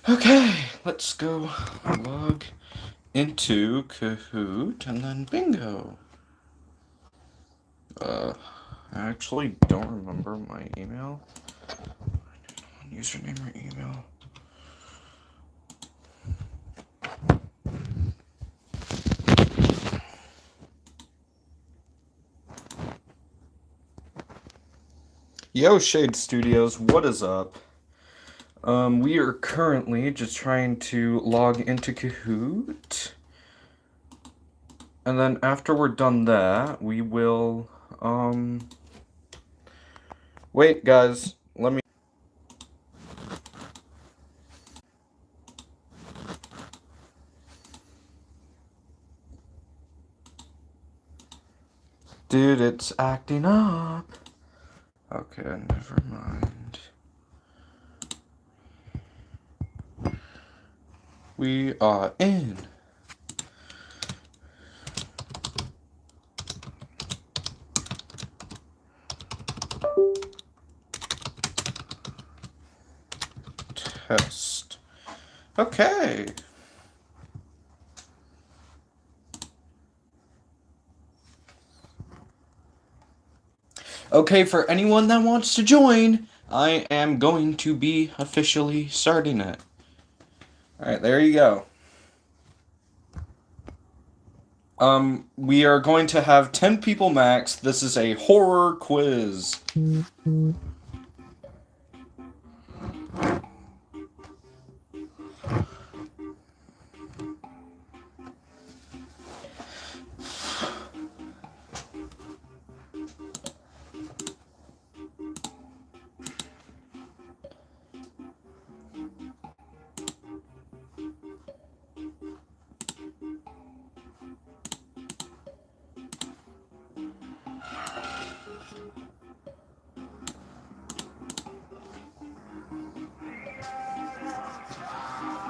Okay, let's go log into Kahoot and then bingo. I actually don't remember my email. Username or email. Yo, Shade Studios, what is up? We are currently just trying to log into Kahoot. And then after we're done that, we will, wait, guys, let me... Dude, it's acting up. Okay, never mind. We are in. Test. Okay. Okay, for anyone that wants to join, I am going to be officially starting it. Alright, there you go. We are going to have 10 people max. This is a horror quiz.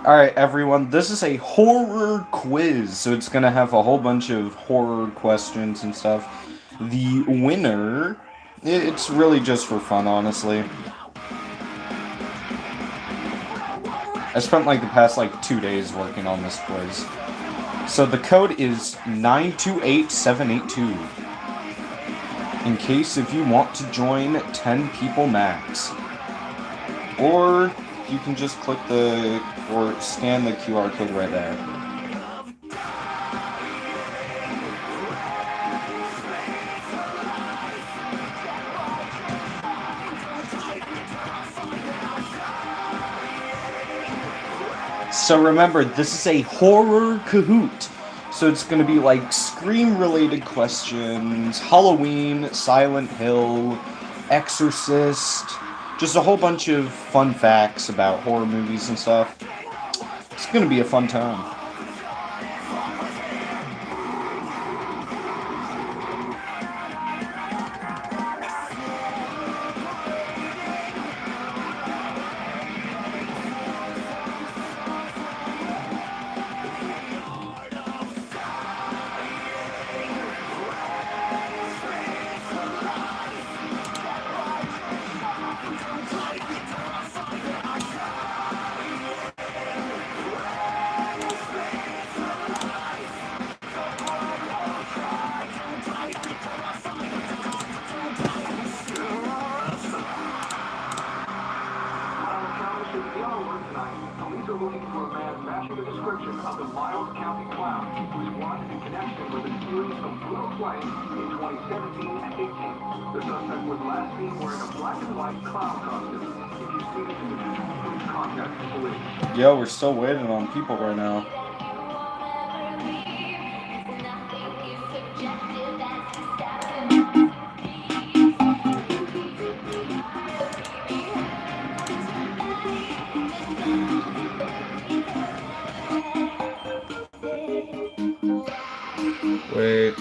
Alright, everyone, this is a horror quiz, so it's gonna have a whole bunch of horror questions and stuff. The winner, it's really just for fun, honestly. I spent like the past 2 days working on this quiz. So the code is 928782. In case if you want to join 10 people max. Or you can just click or scan the QR code right there. So remember, this is a horror Kahoot. So it's going to be like Scream-related questions, Halloween, Silent Hill, Exorcist, just a whole bunch of fun facts about horror movies and stuff. It's going to be a fun time. Yo, we're still waiting on people right now. Wait.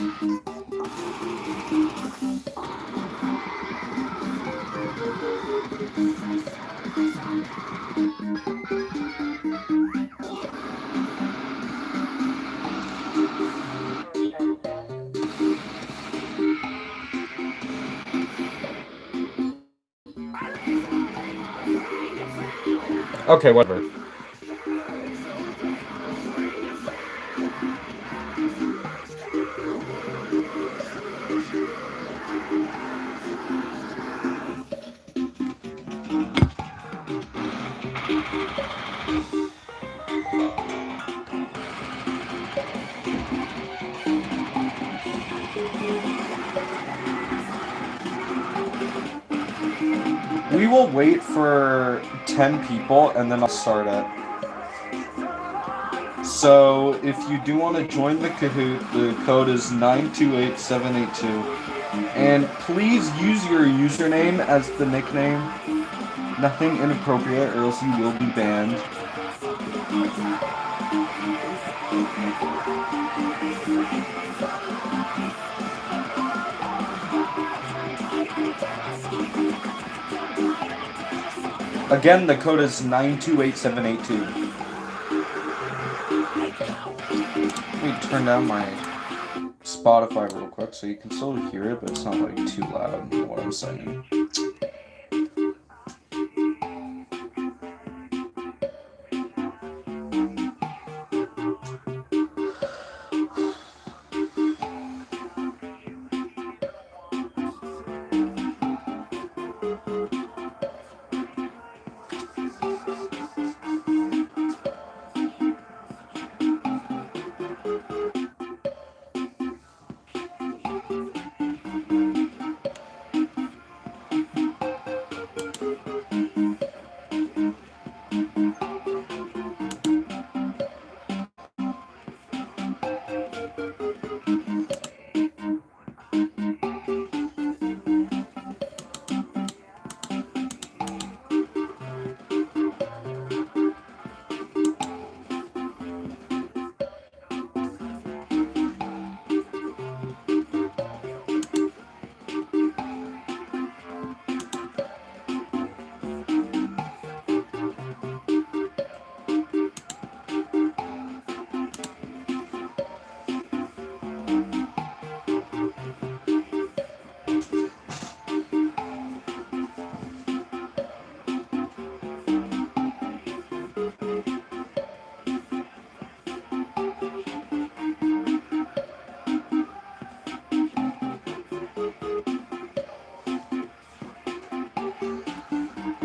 Okay, whatever. We will wait for 10 people and then I'll start it. So if you do want to join the Kahoot, the code is 928782. And please use your username as the nickname. Nothing inappropriate or else you will be banned. Again, the code is 928782. Let me turn down my Spotify real quick so you can still hear it, but it's not like too loud what I'm saying.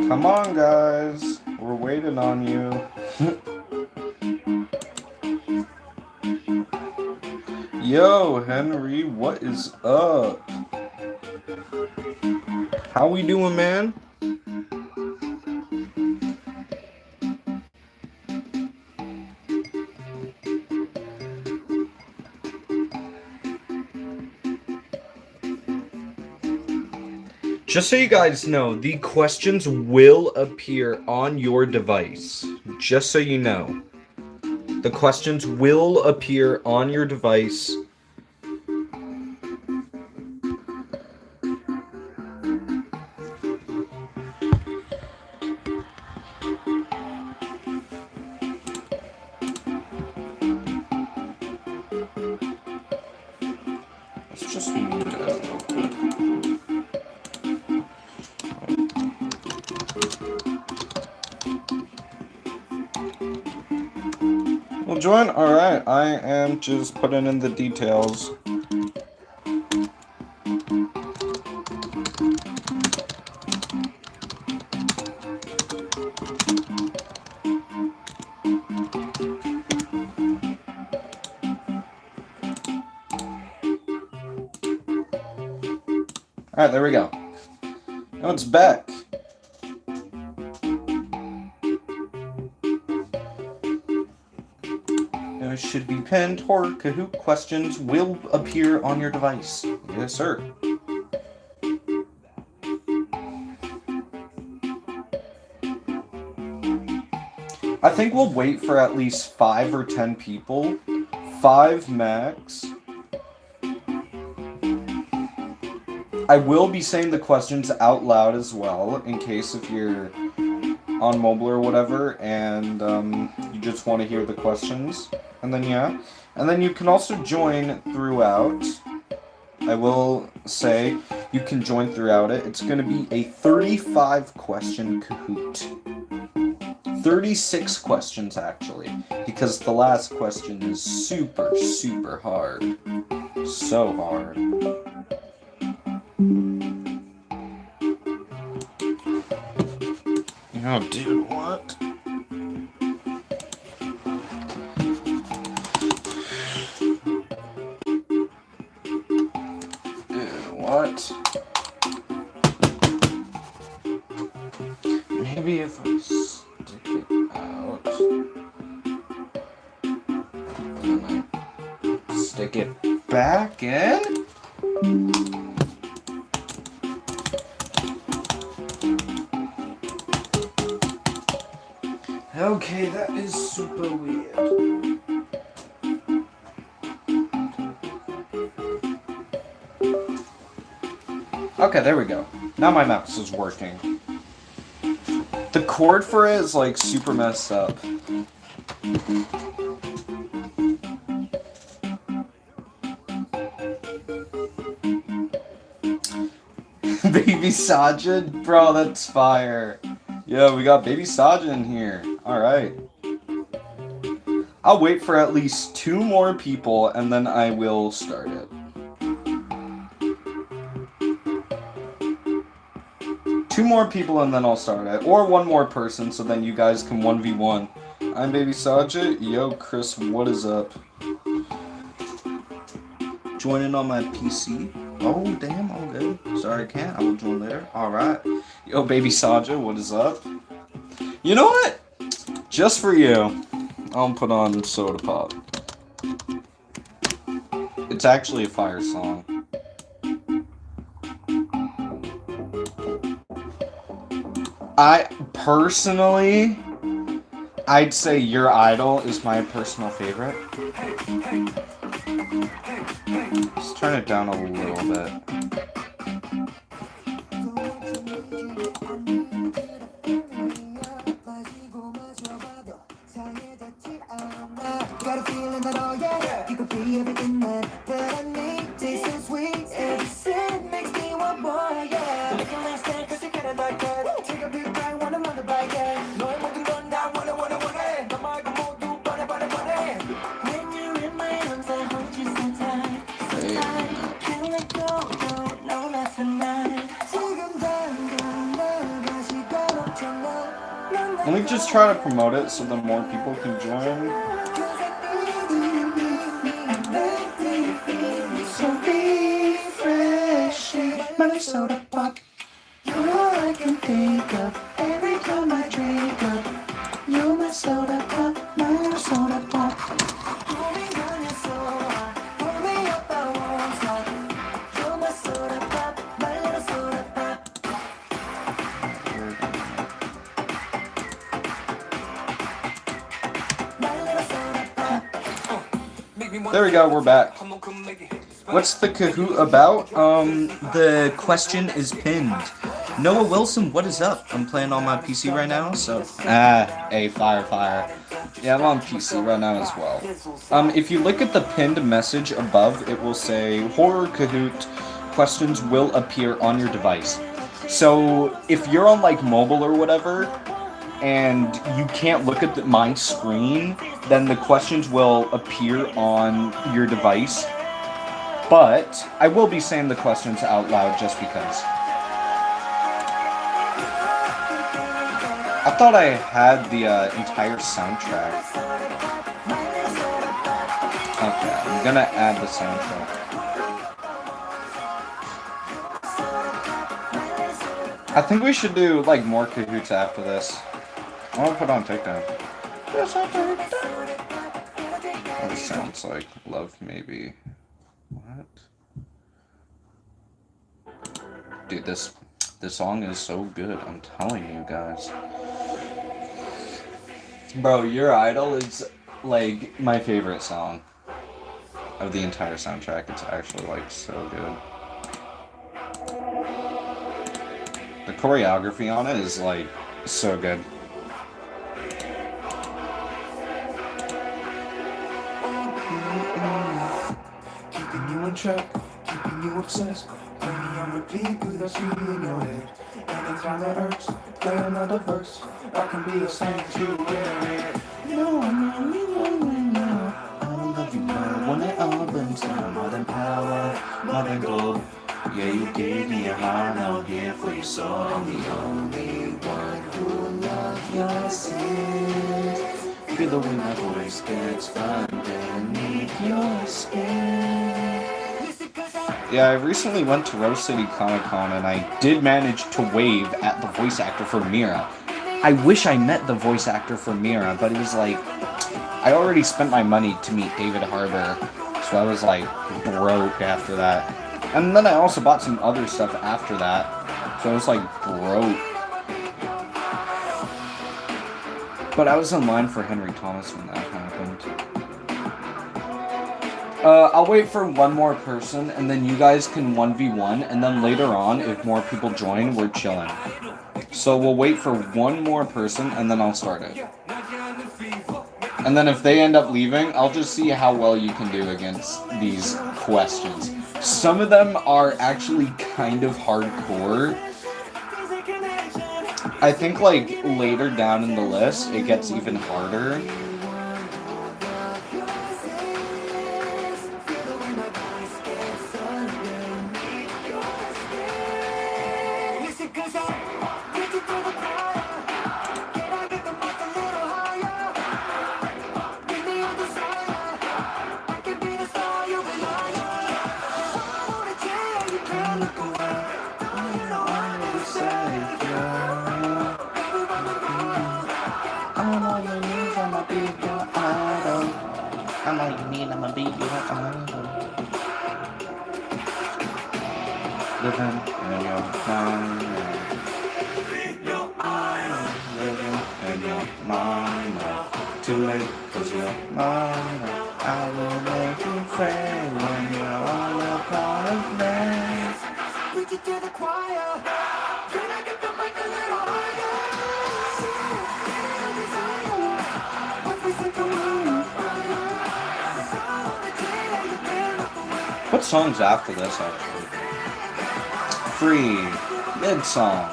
Come on, guys. We're waiting on you. Yo, Henry, what is up? How we doing, man? Just so you guys know, the questions will appear on your device. Just so you know. The questions will appear on your device. Let's just move that real quick. Well, join. Alright, I am just putting in the details. Alright, there we go. Now it's back. It should be pinned, or Kahoot questions will appear on your device. Yes, sir. I think we'll wait for at least 5 or 10 people. 5 max. I will be saying the questions out loud as well, in case if you're on mobile or whatever, and you just want to hear the questions. And then, yeah. And then you can also join throughout. I will say you can join throughout it. It's going to be a 35-question Kahoot. 36 questions, actually. Because the last question is super, super hard. So hard. Oh, dude, what? Dude, what? Stick it back in. Okay, that is super weird. Okay, there we go. Now my mouse is working. The cord for it is like super messed up. Baby Sajin? Bro, that's fire. Yo, we got Baby Sajin here. Alright. I'll wait for at least 2 more people and then I will start it. 2 more people and then I'll start it. Or 1 more person so then you guys can 1v1. I'm Baby Sajin. Yo, Chris, what is up? Joining on my PC. Oh, damn, all good. Sorry, I can't. I will join later. Alright. Yo, Baby Sajin, what is up? You know what? Just for you, I'll put on Soda Pop. It's actually a fire song. Personally, I'd say Your Idol is my personal favorite. Let's turn it down a little bit. Let me just try to promote it so that more people can join. So refreshing, my soda pop. You're all I can think of every time I drink up. You're my soda pop, my soda pop. There we go, we're back. What's the Kahoot about? The question is pinned. Noah Wilson, what is up? I'm playing on my PC right now, so... fire. Yeah, I'm on PC right now as well. If you look at the pinned message above, it will say, Horror Kahoot questions will appear on your device. So, if you're on, like, mobile or whatever, and you can't look at my screen, then the questions will appear on your device. But I will be saying the questions out loud just because. I thought I had the entire soundtrack. Okay, I'm gonna add the soundtrack. I think we should do like more Kahoots after this. I want to put on TikTok. Oh, this sounds like Love Maybe. What? Dude, this song is so good. I'm telling you guys. Bro, Your Idol is like my favorite song of the entire soundtrack. It's actually like so good. The choreography on it is like so good. Keeping you on track, keeping you obsessed. Play me on repeat through the CD in your head. Anytime it hurts, play another verse. I can be a saint to it. No, I'm now. I love you more. Want it all burns down. More than power, more than gold. Yeah, you gave me a heart, I'll give for your soul. I'm the only one who loves your sins. Feel the way my voice gets underneath your skin. Yeah, I recently went to Rose City Comic Con and I did manage to wave at the voice actor for Mira. I wish I met the voice actor for Mira, but it was like, I already spent my money to meet David Harbour, so I was like broke after that. And then I also bought some other stuff after that, so I was like broke. But I was in line for Henry Thomas when that happened. I'll wait for one more person, and then you guys can 1v1, and then later on, if more people join, we're chilling. So we'll wait for one more person, and then I'll start it. And then if they end up leaving, I'll just see how well you can do against these questions. Some of them are actually kind of hardcore. I think, like, later down in the list, it gets even harder. Living in your mind, living in your mind. Too late, 'cause you're mine. I will make you friend when you're all a part of me. Preach it to the choir. Can I get the mic a little higher? What song's after this, actually? Free. Mid-song.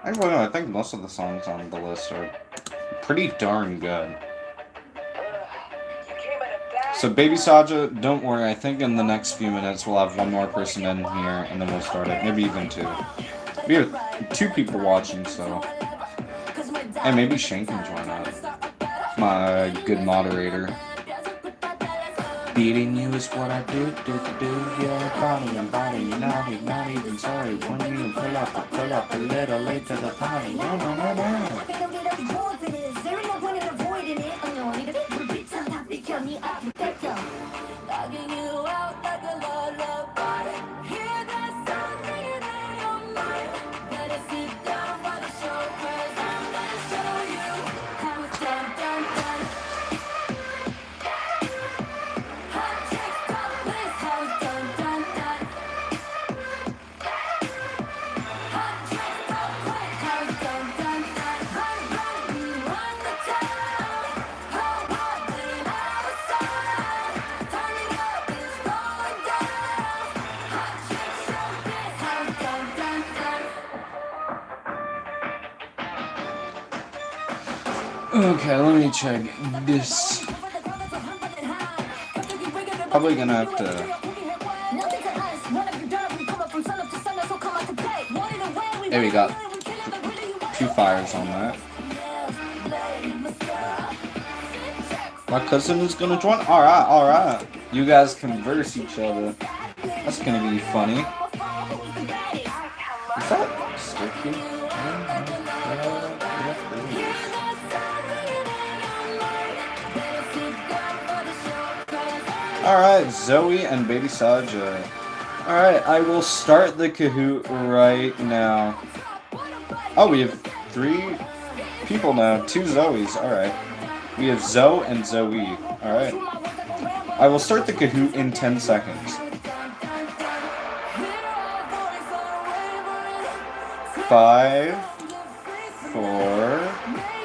Actually, no, I think most of the songs on the list are pretty darn good. So, Baby Saja, don't worry. I think in the next few minutes we'll have one more person in here, and then we'll start it. Maybe even two. We have 2 people watching, so... And maybe Shane can join us. My good moderator. Beating you is what I do. Your body and body, you're not even sorry. When you pull up a little late to the party. No. Okay, let me check this. Probably gonna have to... Hey, we got 2 fires on that. My cousin is gonna join? Alright. You guys converse each other. That's gonna be funny. Is that sticky? Alright, Zoe and Baby Saja. Alright, I will start the Kahoot right now. Oh, we have 3 people now. 2 Zoes. Alright. We have Zoe and Zoe. Alright. I will start the Kahoot in 10 seconds. 5, 4,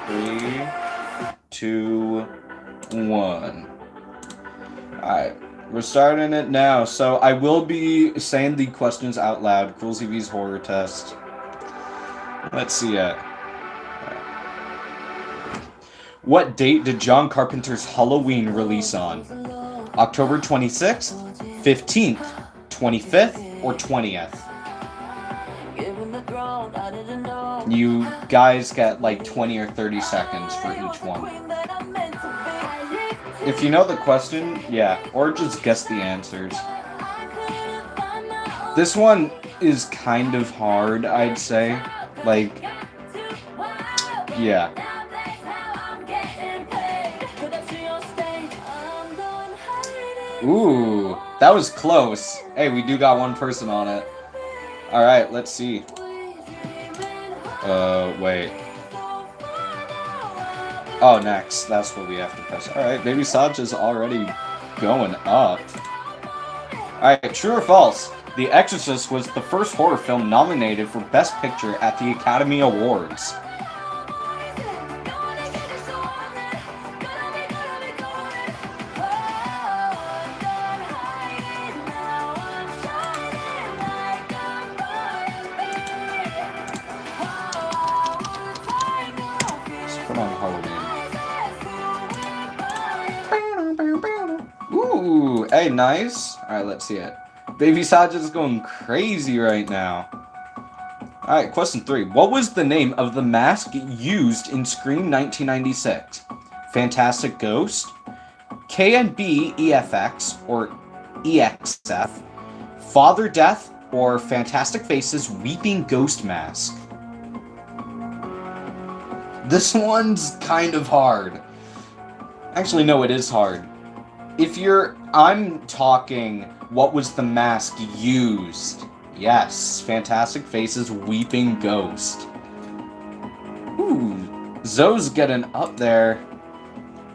3, 2, 1. Alright, we're starting it now. So I will be saying the questions out loud. Cool CV's horror test. Let's see it. What date did John Carpenter's Halloween release on? October 26th, 15th, 25th, or 20th? You guys get like 20 or 30 seconds for each one. If you know the question, yeah, or just guess the answers. This one is kind of hard, I'd say. Like, Yeah. Ooh, that was close. Hey, we do got one person on it. Alright, let's see. Wait. Oh, next. That's what we have to press. Alright, Baby Saj is already going up. Alright, true or false? The Exorcist was the first horror film nominated for Best Picture at the Academy Awards. Let's put on Halloween. Ooh, hey, nice. Alright, let's see it. Baby Saj is going crazy right now. Alright, question 3. What was the name of the mask used in Scream 1996? Fantastic Ghost, KNB EFX, or EXF, Father Death, or Fantastic Faces Weeping Ghost Mask? This one's kind of hard. Actually, no, it is hard. I'm talking, what was the mask used? Yes, Fantastic Faces Weeping Ghost. Ooh, Zoe's getting up there.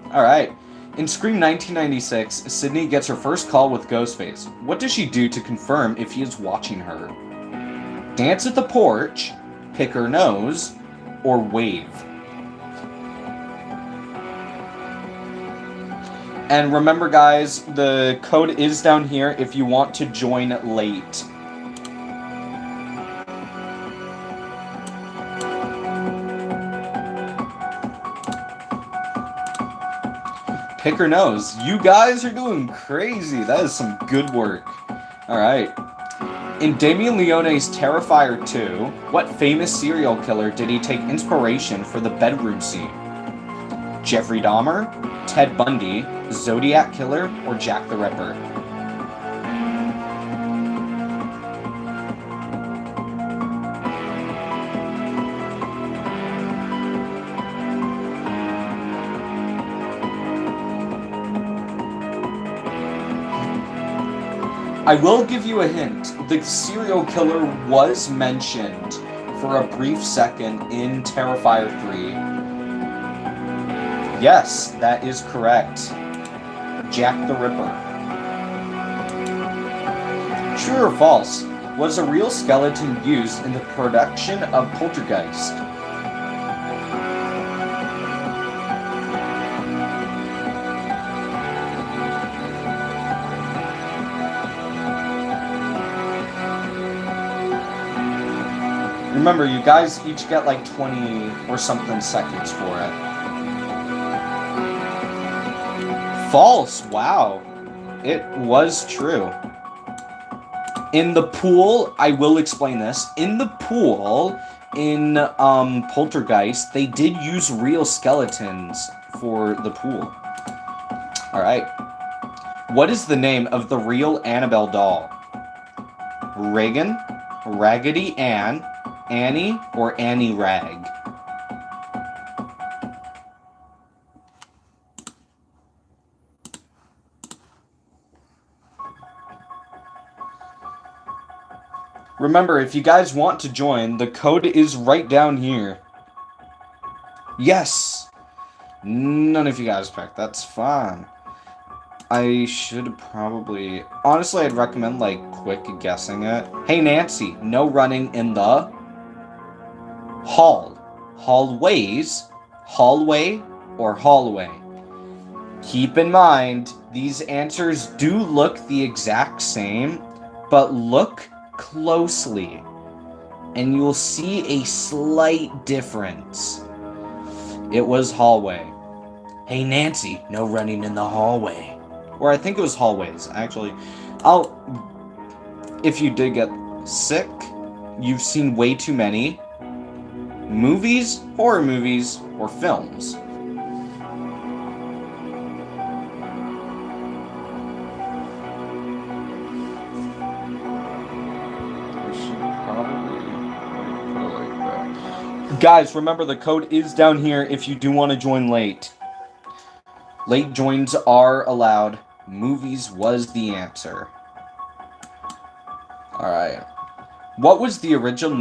Alright. In Scream 1996, Sydney gets her first call with Ghostface. What does she do to confirm if he is watching her? Dance at the porch, pick her nose, or wave? And remember, guys, the code is down here if you want to join late. Pick her nose. You guys are doing crazy. That is some good work. Alright. In Damien Leone's Terrifier 2, what famous serial killer did he take inspiration for the bedroom scene? Jeffrey Dahmer, Ted Bundy, Zodiac Killer, or Jack the Ripper? I will give you a hint. The serial killer was mentioned for a brief second in Terrifier 3. Yes, that is correct. Jack the Ripper. True or false? Was a real skeleton used in the production of Poltergeist? Remember, you guys each get like 20 or something seconds for it. False! Wow. It was true. In the pool, I will explain this. In the pool, in Poltergeist, they did use real skeletons for the pool. Alright. What is the name of the real Annabelle doll? Reagan, Raggedy Ann, Annie, or Annie Rag? Remember, if you guys want to join, the code is right down here. Yes! None of you guys picked. That's fine. I should probably... Honestly, I'd recommend, like, quick guessing it. Hey, Nancy, no running in the... hall. Hallways, hallway, or hallway. Keep in mind, these answers do look the exact same, but look closely, and you'll see a slight difference. It was hallway. Hey, Nancy, no running in the hallway. Or I think it was hallways, actually. If you did get sick, you've seen way too many movies, horror movies, or films. Guys, remember the code is down here if you do want to join late. Late joins are allowed. Movies was the answer. Alright. What was the original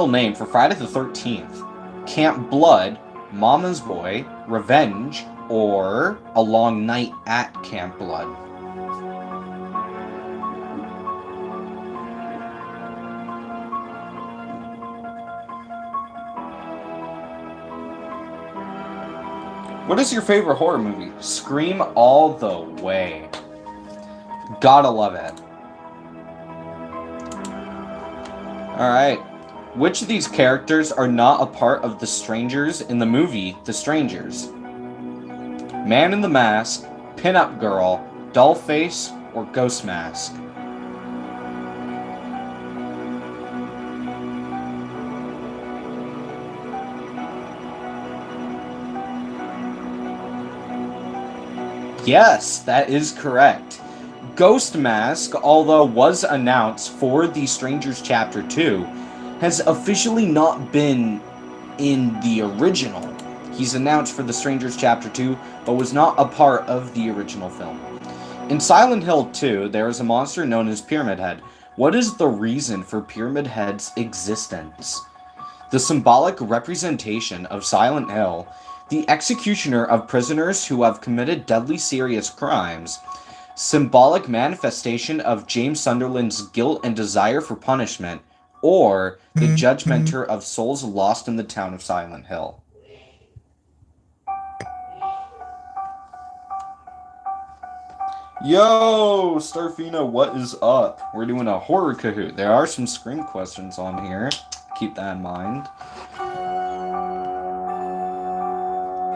name for Friday the 13th? Camp Blood, Mama's Boy, Revenge, or A Long Night at Camp Blood? What is your favorite horror movie? Scream all the way. Gotta love it. Alright. Which of these characters are not a part of the strangers in the movie The Strangers? Man in the Mask, Pinup Girl, Dollface, or Ghost Mask? Yes, that is correct. Ghost Mask, although was announced for The Strangers Chapter 2, has officially not been in the original. He's announced for The Strangers Chapter 2, but was not a part of the original film. In Silent Hill 2, there is a monster known as Pyramid Head. What is the reason for Pyramid Head's existence? The symbolic representation of Silent Hill, the executioner of prisoners who have committed deadly serious crimes, symbolic manifestation of James Sunderland's guilt and desire for punishment, or the judgmenter of souls lost in the town of Silent Hill. Yo, Starfina, what is up? We're doing a horror Kahoot. There are some Scream questions on here. Keep that in mind.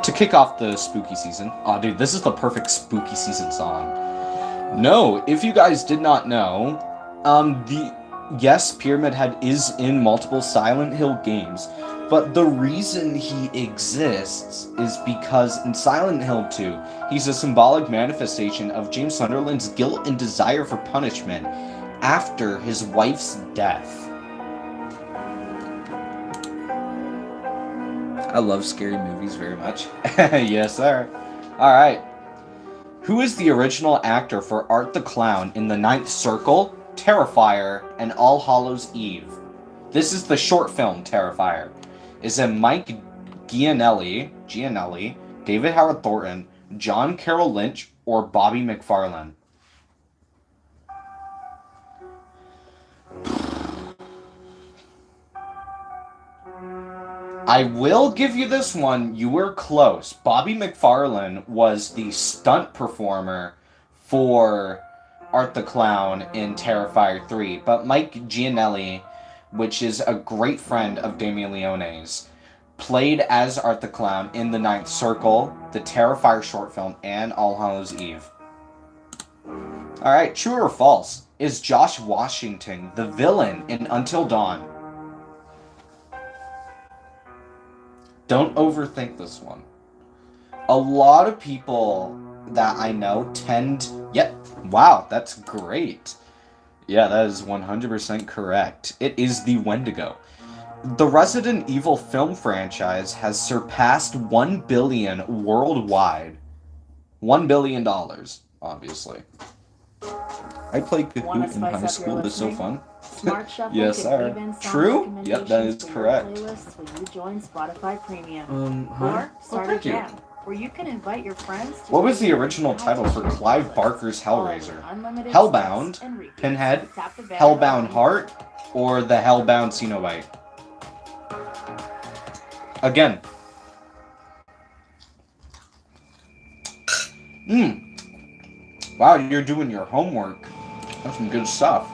To kick off the spooky season. Oh, dude, this is the perfect spooky season song. No, if you guys did not know, yes, Pyramid Head is in multiple Silent Hill games, but the reason he exists is because in Silent Hill 2, he's a symbolic manifestation of James Sunderland's guilt and desire for punishment after his wife's death. I love scary movies very much. Yes, sir. Alright. Who is the original actor for Art the Clown in The Ninth Circle, Terrifier, and All Hallows Eve? This is the short film, Terrifier. Is it Mike Gianelli, David Howard Thornton, John Carroll Lynch, or Bobby McFarlane? I will give you this one. You were close. Bobby McFarlane was the stunt performer for Art the Clown in Terrifier 3. But Mike Gianelli, which is a great friend of Damien Leone's, played as Art the Clown in The Ninth Circle, the Terrifier short film, and All Hallows Eve. Alright, true or false? Is Josh Washington the villain in Until Dawn? Don't overthink this one. A lot of people that I know tend... Yep, wow, that's great. Yeah, that is 100% correct. It is the Wendigo. The Resident Evil film franchise has surpassed $1 billion worldwide. $1 billion, obviously. I played Kahoot in high school. It's so fun. Smart Shuffle Yes, sir. True? Yep, that is correct. When you join Spotify Premium. Huh? Or start Thank a you. jam, where you can invite your friends to What was the join original your title for playlist. Clive Barker's Hellraiser? Unlimited Hellbound, steps and repeats. Pinhead, Tap the banner Hellbound button. Heart, or the Hellbound Cenobite? Again. Wow, you're doing your homework. That's some good stuff.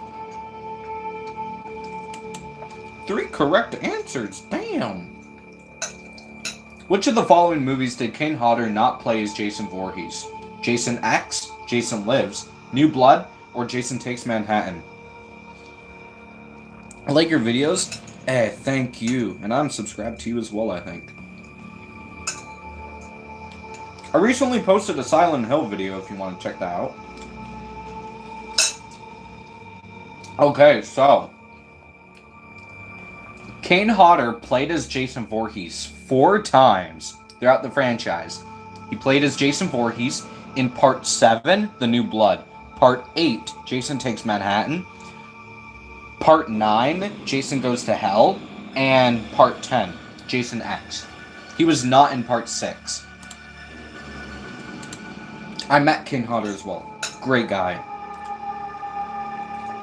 3 correct answers. Damn. Which of the following movies did Kane Hodder not play as Jason Voorhees? Jason X, Jason Lives, New Blood, or Jason Takes Manhattan? I like your videos. Hey, thank you. And I'm subscribed to you as well, I think. I recently posted a Silent Hill video if you want to check that out. Okay, so Kane Hodder played as Jason Voorhees 4 times throughout the franchise. He played as Jason Voorhees in Part 7, The New Blood. Part 8, Jason Takes Manhattan. Part 9, Jason Goes to Hell. And Part 10, Jason X. He was not in Part 6. I met Kane Hodder as well. Great guy.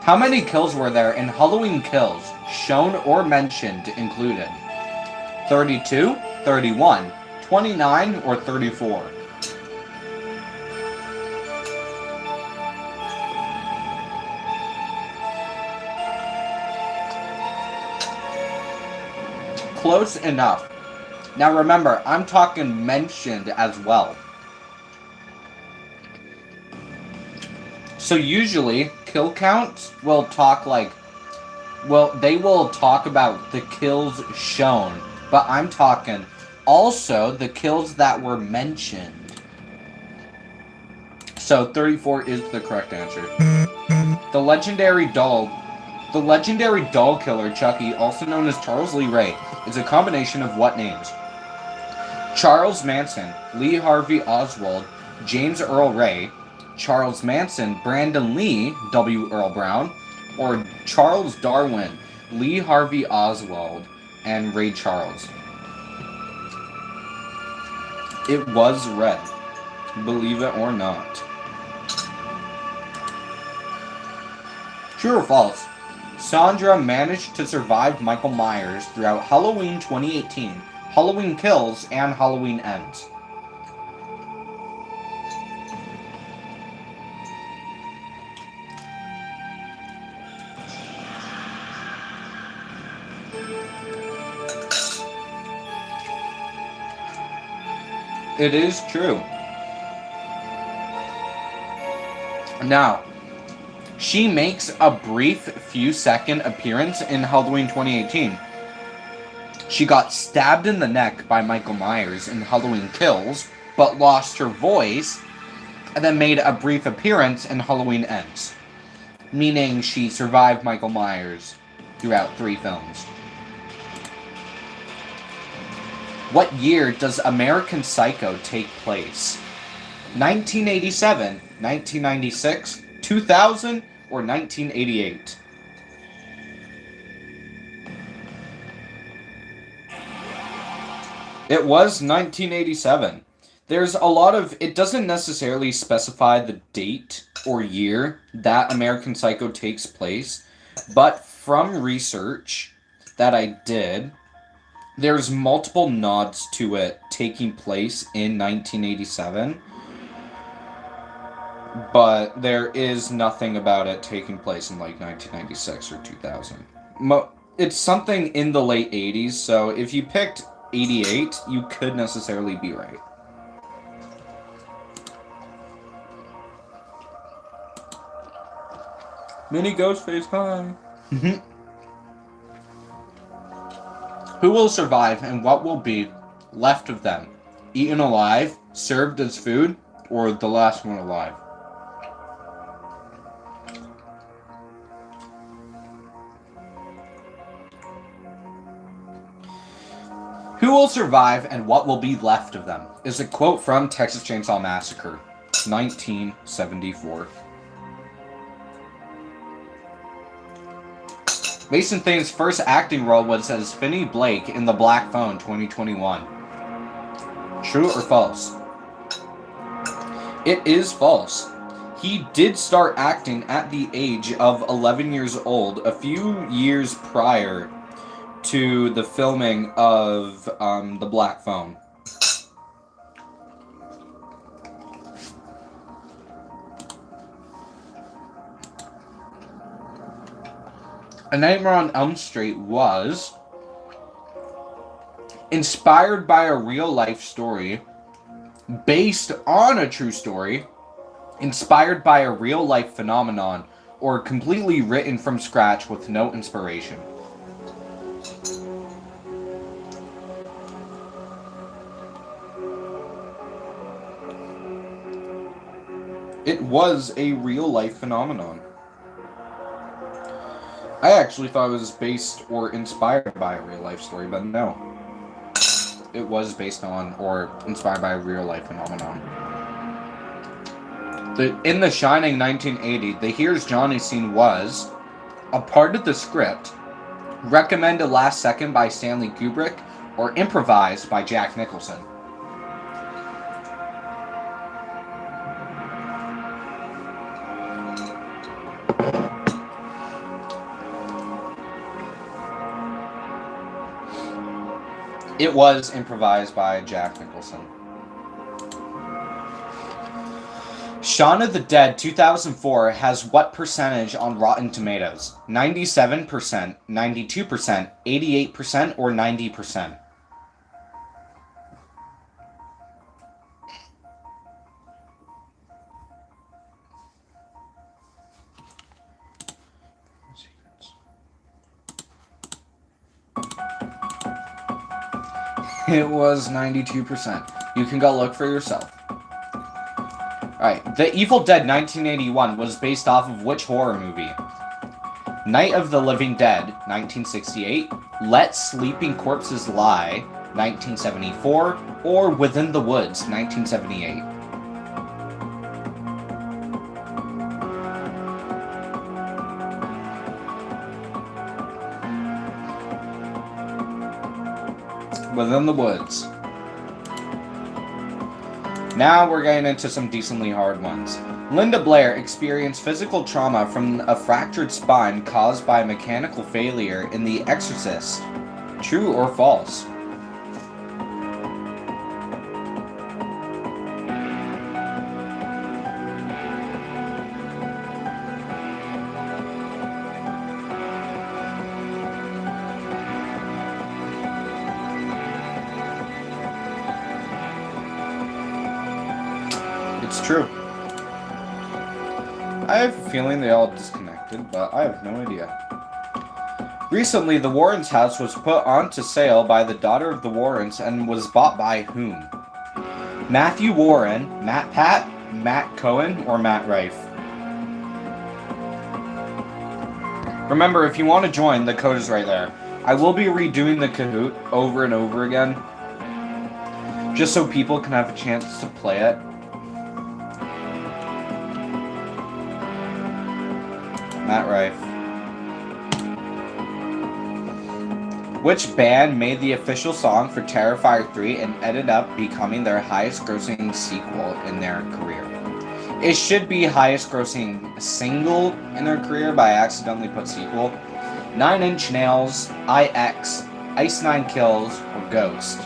How many kills were there in Halloween Kills, shown or mentioned included? 32, 31, 29, or 34? Close enough. Now remember, I'm talking mentioned as well. So usually, kill counts will talk they will talk about the kills shown. But I'm talking also the kills that were mentioned. So 34 is the correct answer. The legendary doll killer Chucky, also known as Charles Lee Ray, is a combination of what names? Charles Manson, Lee Harvey Oswald, James Earl Ray, Charles Manson, Brandon Lee, W. Earl Brown, or Charles Darwin, Lee Harvey Oswald, and Ray Charles. It was red, believe it or not. True or false? Sandra managed to survive Michael Myers throughout Halloween 2018, Halloween Kills, and Halloween Ends. It is true. Now, she makes a brief few-second appearance in Halloween 2018. She got stabbed in the neck by Michael Myers in Halloween Kills, but lost her voice, and then made a brief appearance in Halloween Ends. Meaning she survived Michael Myers throughout 3 films. What year does American Psycho take place? 1987, 1996, 2000, or 1988? It was 1987. There's a lot of... It doesn't necessarily specify the date or year that American Psycho takes place, but from research that I did, there's multiple nods to it taking place in 1987, but there is nothing about it taking place in like 1996 or 2000. It's something in the late 80s, so if you picked 88, you could necessarily be right. Mini Ghostface time. Who will survive and what will be left of them? Eaten alive, served as food, or the last one alive? Who will survive and what will be left of them? Is a quote from Texas Chainsaw Massacre, 1974. Mason Thane's first acting role was as Finney Blake in The Black Phone, 2021. True or false? It is false. He did start acting at the age of 11 years old, a few years prior to the filming of The Black Phone. A Nightmare on Elm Street was inspired by a real-life story, based on a true story, inspired by a real-life phenomenon, or completely written from scratch with no inspiration. It was a real-life phenomenon. I actually thought it was based or inspired by a real life story, but no. It was based on or inspired by a real life phenomenon. In The Shining 1980, the Here's Johnny scene was a part of the script, recommended last second by Stanley Kubrick, or improvised by Jack Nicholson. It was improvised by Jack Nicholson. Shaun of the Dead 2004 has what percentage on Rotten Tomatoes? 97%, 92%, 88%, or 90%? It was 92%. You can go look for yourself. Alright, The Evil Dead 1981 was based off of which horror movie? Night of the Living Dead, 1968, Let Sleeping Corpses Lie, 1974, or Within the Woods, 1978. Within the Woods. Now we're getting into some decently hard ones. Linda Blair experienced physical trauma from a fractured spine caused by mechanical failure in The Exorcist. True or false? It's true. I have a feeling they all disconnected, but I have no idea. Recently, the Warrens' house was put onto sale by the daughter of the Warrens and was bought by whom? Matthew Warren, Matt Pat, Matt Cohen, or Matt Rife? Remember, if you want to join, the code is right there. I will be redoing the Kahoot over and over again, just so people can have a chance to play it. Matt Rife. Which band made the official song for Terrifier 3 and ended up becoming their highest grossing sequel in their career? It should be highest grossing single in their career, but I accidentally put sequel. 9 Inch Nails, IX, Ice Nine Kills, or Ghost?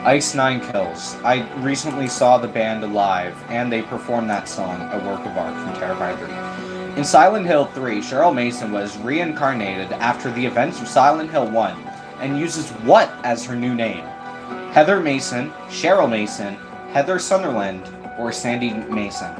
Ice Nine Kills. I recently saw the band live, and they performed that song, a work of art from Terrifier 3. In Silent Hill 3, Cheryl Mason was reincarnated after the events of Silent Hill 1, and uses what as her new name? Heather Mason, Cheryl Mason, Heather Sunderland, or Sandy Mason?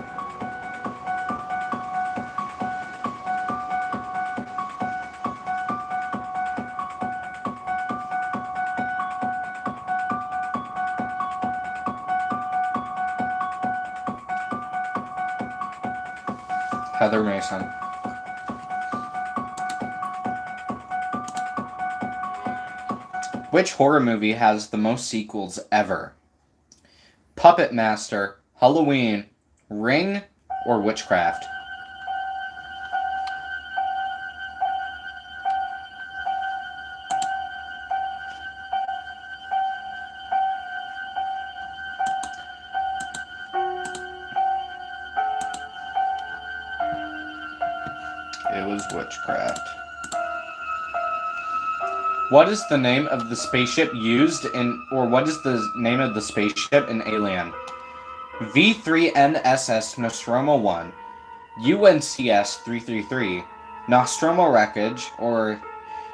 Heather Mason. Which horror movie has the most sequels ever? Puppet Master, Halloween, Ring, or Witchcraft? It was Witchcraft. What is the name of the spaceship used in, or what is the name of the spaceship in Alien? V3NSS Nostromo 1, UNCS 333, Nostromo Wreckage, or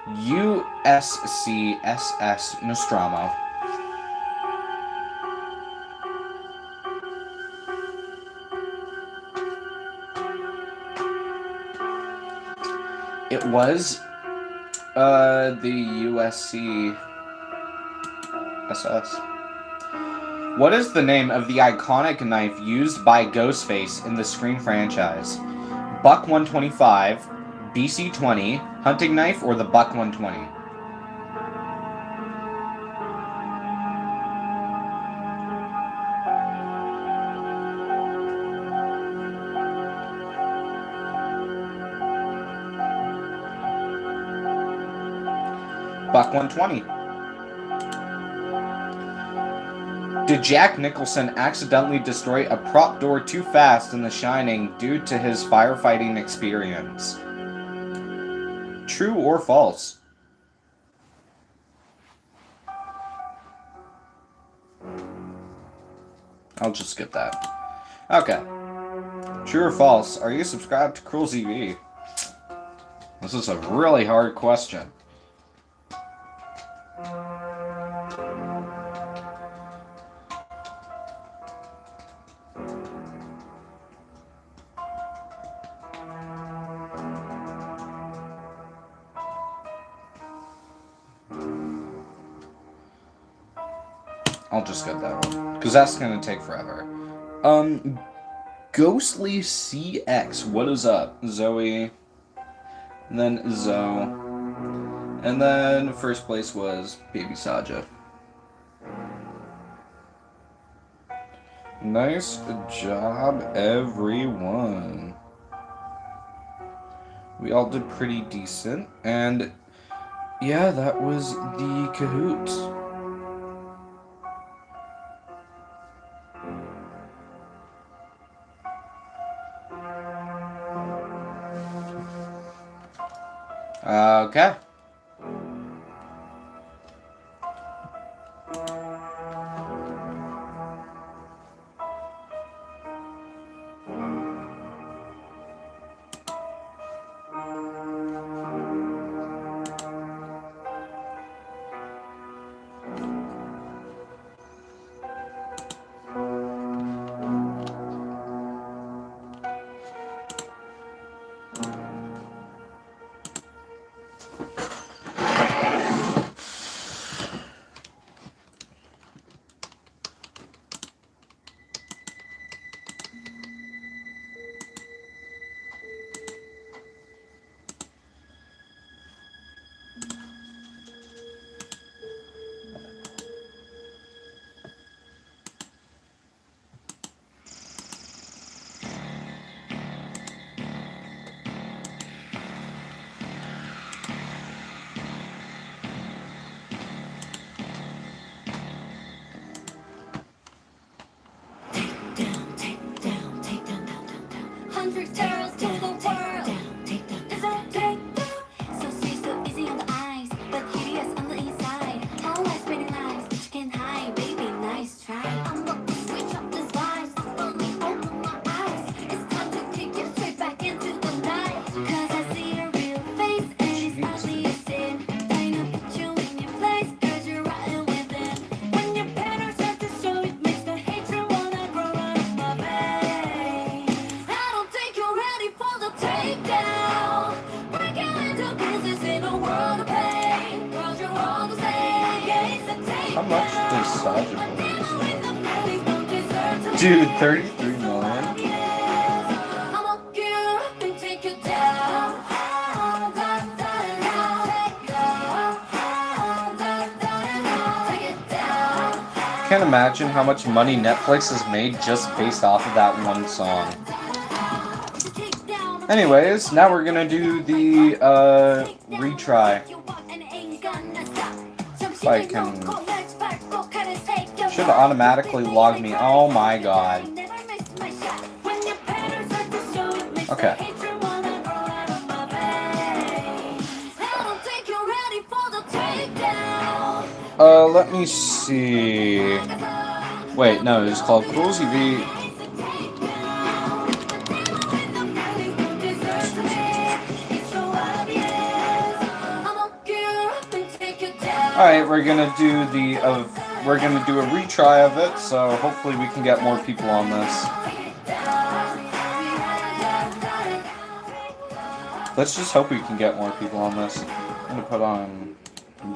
USCSS Nostromo? It was the USC SS. What is the name of the iconic knife used by Ghostface in the Scream franchise? Buck 125, BC-20, hunting knife, or the Buck 120? Buck 120. Did Jack Nicholson accidentally destroy a prop door too fast in The Shining due to his firefighting experience? True or false? I'll just skip that. Okay. True or false? Are you subscribed to Cruel TV? This is a really hard question. I'll just get that one, because that's going to take forever. Ghostly CX, what is up? Zoe, and then Zoe, and then first place was Baby Saja. Nice job, everyone. We all did pretty decent, and yeah, that was the Kahoot. Okay. How much does Saja believe? Dude, 33 million? Can't imagine how much money Netflix has made just based off of that one song. Anyways, now we're gonna do the retry. If I can. Should automatically log me. Oh my god. Okay. Let me see. Wait, no, it's called Cruel TV. Alright, we're gonna do we're gonna do a retry of it, so hopefully we can get more people on this. Let's just hope we can get more people on this. I'm gonna put on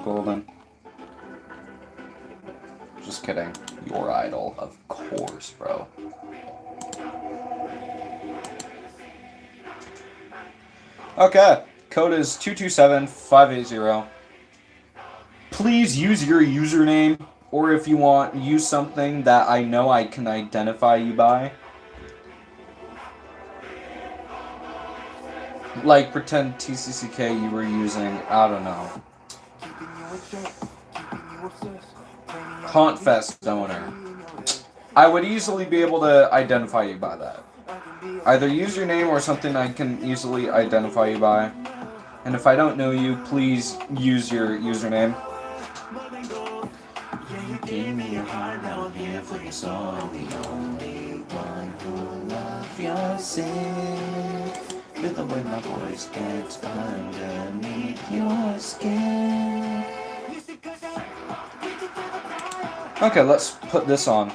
Golden. Just kidding. Your idol, of course, bro. Okay. Code is 227580. Please use your username, or if you want, use something that I know I can identify you by. Like, pretend TCCK you were using, I don't know. Hauntfest owner. I would easily be able to identify you by that. Either use your name or something I can easily identify you by. And if I don't know you, please use your username. Give me your heart down here for your soul. The only one who loves your sin. With the way my voice gets underneath your skin. Okay, let's put this on.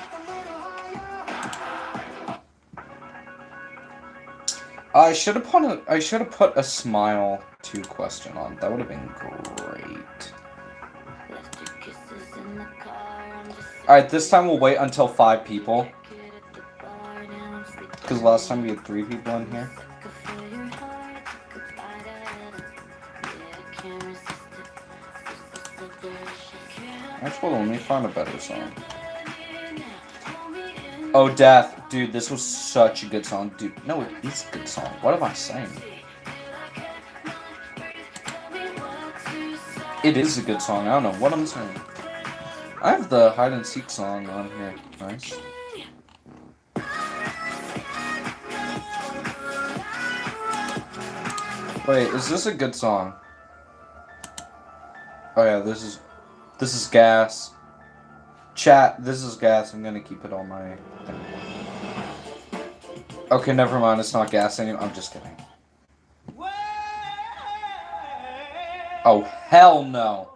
I should have put a smile 2 question on. That would have been great. Alright, this time we'll wait until 5 people. Because last time we had 3 people in here. Actually, let me find a better song. Oh, Death. Dude, this was such a good song. Dude, no, it is a good song. What am I saying? It is a good song. I don't know what I'm saying. I have the hide and seek song on here. Nice. Wait, is this a good song? Oh yeah, this is Gas. Chat, this is Gas. I'm gonna keep it on my thing. Okay, never mind. It's not Gas anymore. I'm just kidding. Oh, hell no.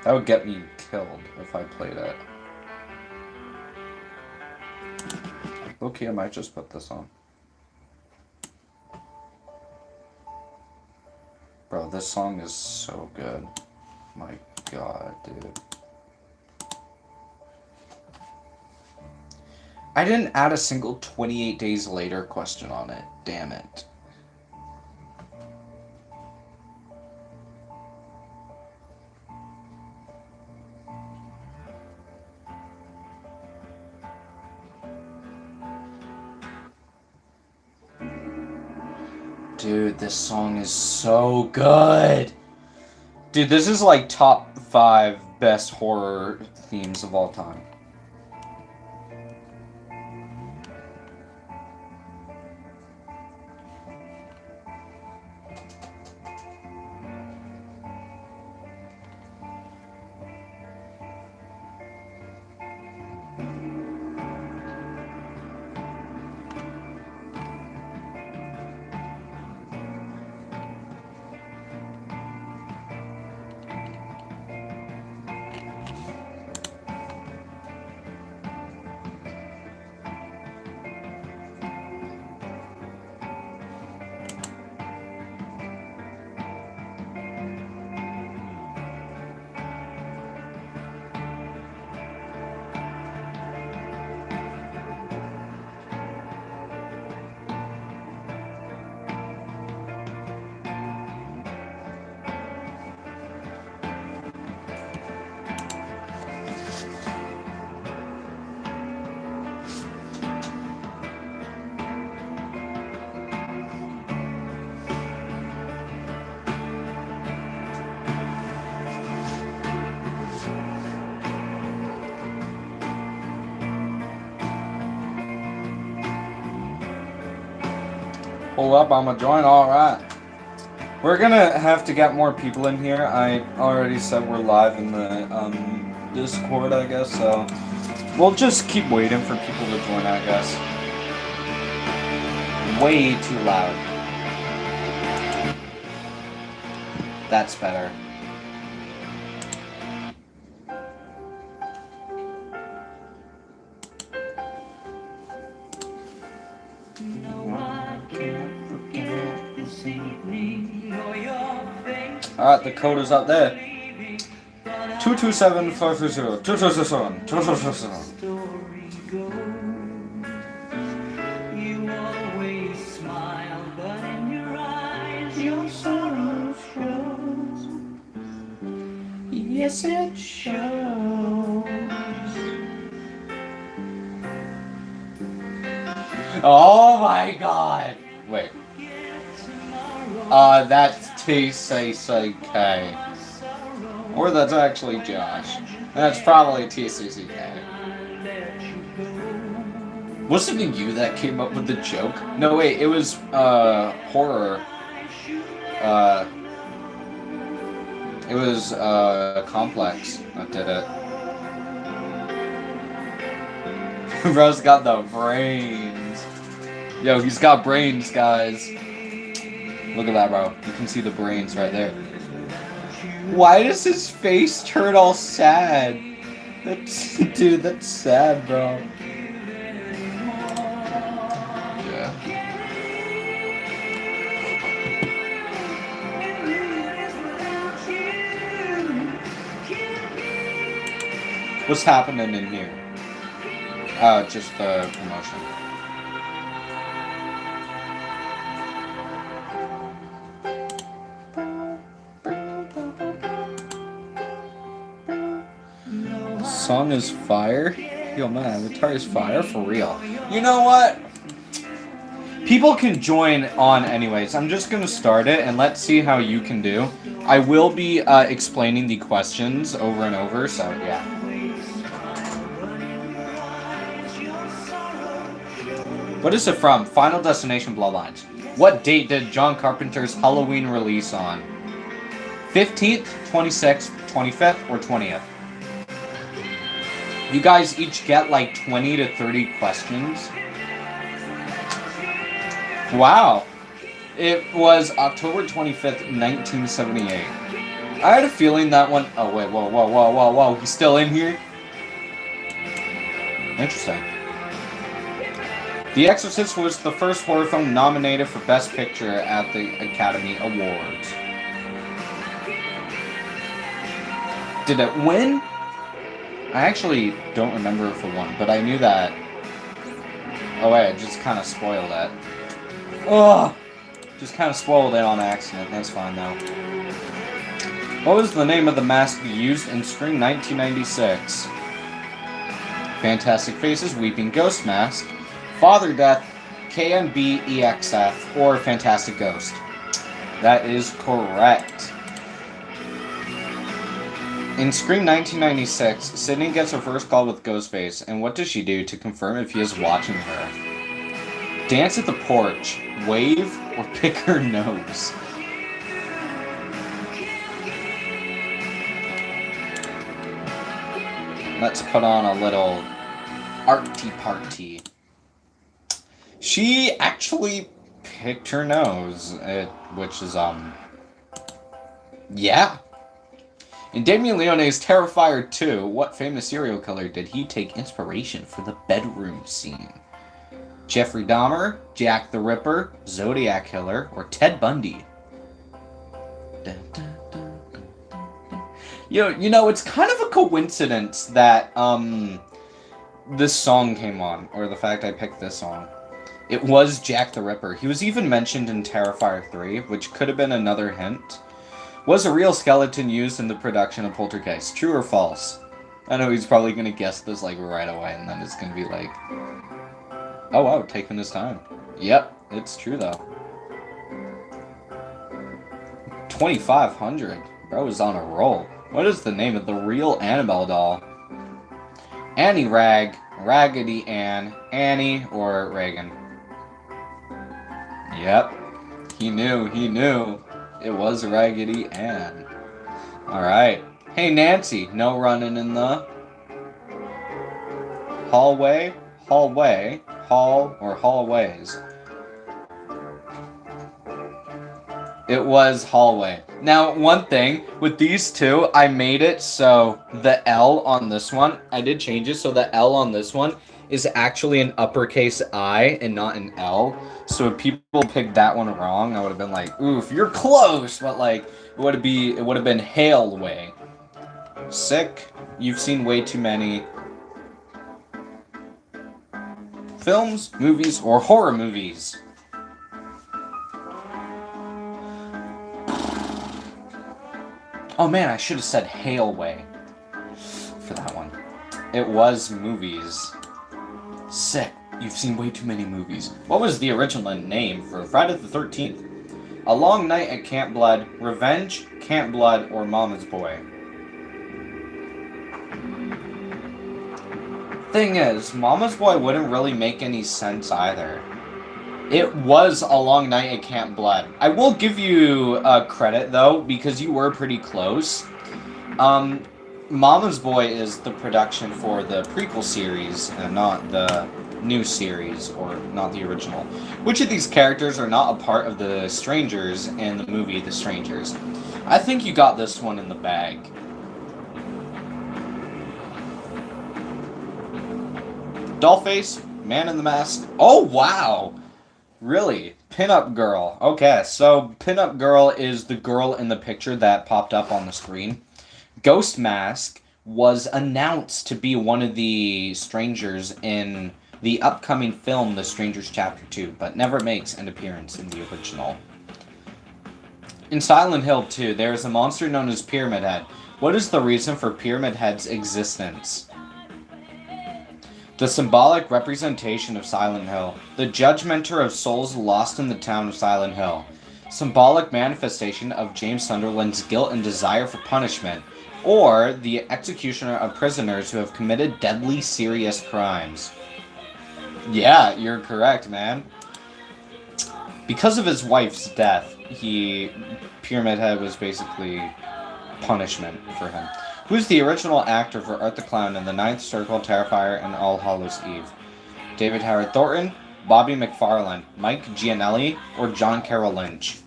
That would get me killed if I played it. Okay, I might just put this on. Bro, this song is so good. My god, dude. I didn't add a single 28 days later question on it. Damn it. Dude, this song is so good. Dude, this is like top 5 best horror themes of all time. Pull up, I'ma join, alright. We're gonna have to get more people in here. I already said we're live in the Discord, I guess, so we'll just keep waiting for people to join, I guess. Way too loud. That's better. Alright, the code is up there. 227 530 227 227. Story goes, you always smile, but in your eyes your sorrow shows. Yes, it shows. Oh my god! Wait. That's TCCK. Or that's actually Josh. That's probably TCCK. Wasn't it you that came up with the joke? No, wait, it was, horror. It was, Complex that did it. Bro's got the brains. Yo, he's got brains, guys. Look at that, bro. You can see the brains right there. Why does his face turn all sad? Dude, that's sad, bro. Yeah. What's happening in here? Just the promotion. Song is fire? Yo, man, Avatar is fire for real. You know what? People can join on anyways. I'm just gonna start it and let's see how you can do. I will be explaining the questions over and over, so yeah. What is it from? Final Destination Bloodlines. What date did John Carpenter's Halloween release on? 15th, 26th, 25th, or 20th? You guys each get like 20 to 30 questions. Wow. It was October 25th, 1978. I had a feeling that one... Oh, wait, whoa. He's still in here? Interesting. The Exorcist was the first horror film nominated for Best Picture at the Academy Awards. Did it win? I actually don't remember if it won, but I knew that... Oh wait, I just kind of spoiled it. Ugh! Just kind of spoiled it on accident, that's fine though. What was the name of the mask used in Scream 1996? Fantastic Faces, Weeping Ghost Mask, Father Death, KMBEXF, or Fantastic Ghost. That is correct. In Scream 1996, Sydney gets her first call with Ghostface, and what does she do to confirm if he is watching her? Dance at the porch, wave, or pick her nose? Let's put on a little arty party. She actually picked her nose, which is, yeah. In Damien Leone's Terrifier 2, what famous serial killer did he take inspiration for the bedroom scene? Jeffrey Dahmer, Jack the Ripper, Zodiac Killer, or Ted Bundy? You know, it's kind of a coincidence that, this song came on, or the fact I picked this song. It was Jack the Ripper. He was even mentioned in Terrifier 3, which could have been another hint. Was a real skeleton used in the production of Poltergeist? True or false? I know he's probably going to guess this, like, right away, and then it's going to be like... Oh, wow, taking his time. Yep, it's true, though. 2,500. Bro is on a roll. What is the name of the real Annabelle doll? Annie Rag, Raggedy Ann, Annie, or Reagan? Yep. He knew. It was Raggedy Ann. Alright. Hey, Nancy, no running in the... hallway, hall, or hallways? It was hallway. Now, one thing, with these two, I made it so the L on this one, I did change it so the L on this one is actually an uppercase I and not an L. So if people picked that one wrong, I would have been like, oof, you're close, but like, it would have been Haleway. Sick. You've seen way too many films, movies, or horror movies. Oh man, I should have said HALLWEEN for that one. It was movies. Sick. You've seen way too many movies. What was the original name for Friday the 13th? A Long Night at Camp Blood, Revenge, Camp Blood, or Mama's Boy? Thing is, Mama's Boy wouldn't really make any sense either. It was A Long Night at Camp Blood. I will give you credit, though, because you were pretty close. Mama's Boy is the production for the prequel series, and not the new series, or not the original. Which of these characters are not a part of the Strangers in the movie The Strangers? I think you got this one in the bag. Dollface, Man in the Mask. Oh, wow! Really? Pinup Girl. Okay, so Pinup Girl is the girl in the picture that popped up on the screen. Ghost Mask was announced to be one of the Strangers in the upcoming film The Strangers Chapter 2, but never makes an appearance in the original. In Silent Hill 2, there is a monster known as Pyramid Head. What is the reason for Pyramid Head's existence? The symbolic representation of Silent Hill. The judgmenter of souls lost in the town of Silent Hill. Symbolic manifestation of James Sunderland's guilt and desire for punishment. Or the executioner of prisoners who have committed deadly serious crimes. Yeah, you're correct, man. Because of his wife's death, Pyramid Head was basically punishment for him. Who's the original actor for Art the Clown in The Ninth Circle, Terrifier, and All Hallows Eve? David Howard Thornton, Bobby McFarlane, Mike Gianelli, or John Carroll Lynch?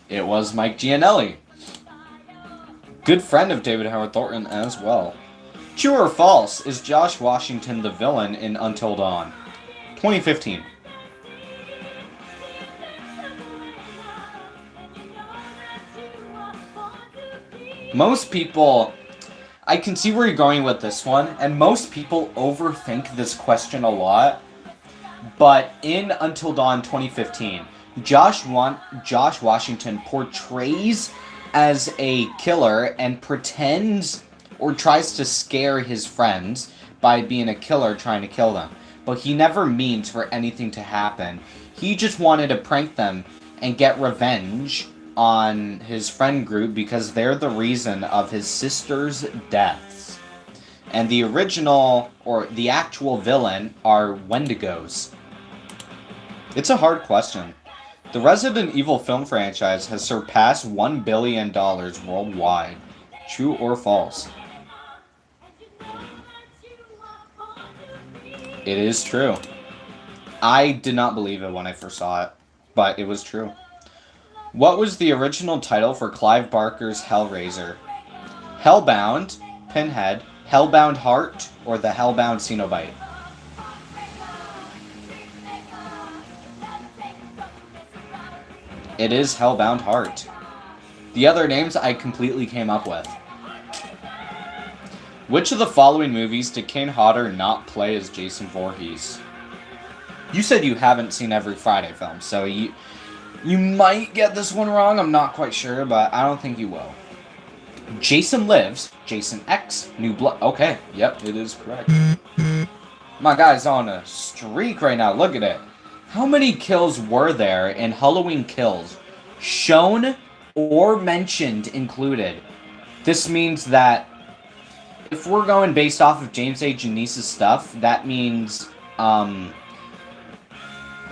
It was Mike Gianelli. Good friend of David Howard Thornton as well. True or false, is Josh Washington the villain in Until Dawn? 2015. Most people, I can see where you're going with this one, and most people overthink this question a lot. But in Until Dawn 2015, Josh Washington portrays as a killer and pretends or tries to scare his friends by being a killer trying to kill them. But he never means for anything to happen. He just wanted to prank them and get revenge on his friend group because they're the reason of his sister's deaths. And the original, or the actual villain, are Wendigos. It's a hard question. The Resident Evil film franchise has surpassed $1 billion worldwide. True or false? It is true. I did not believe it when I first saw it, but it was true. What was the original title for Clive Barker's Hellraiser? Hellbound, Pinhead, Hellbound Heart, or the Hellbound Cenobite? It is Hellbound Heart. The other names I completely came up with. Which of the following movies did Kane Hodder not play as Jason Voorhees? You said you haven't seen every Friday film, so you might get this one wrong. I'm not quite sure, but I don't think you will. Jason Lives, Jason X, New Blood. Okay, yep, it is correct. My guy's on a streak right now. Look at it. How many kills were there in Halloween Kills? Shown or mentioned included. This means that if we're going based off of James A. Janice's stuff, that means,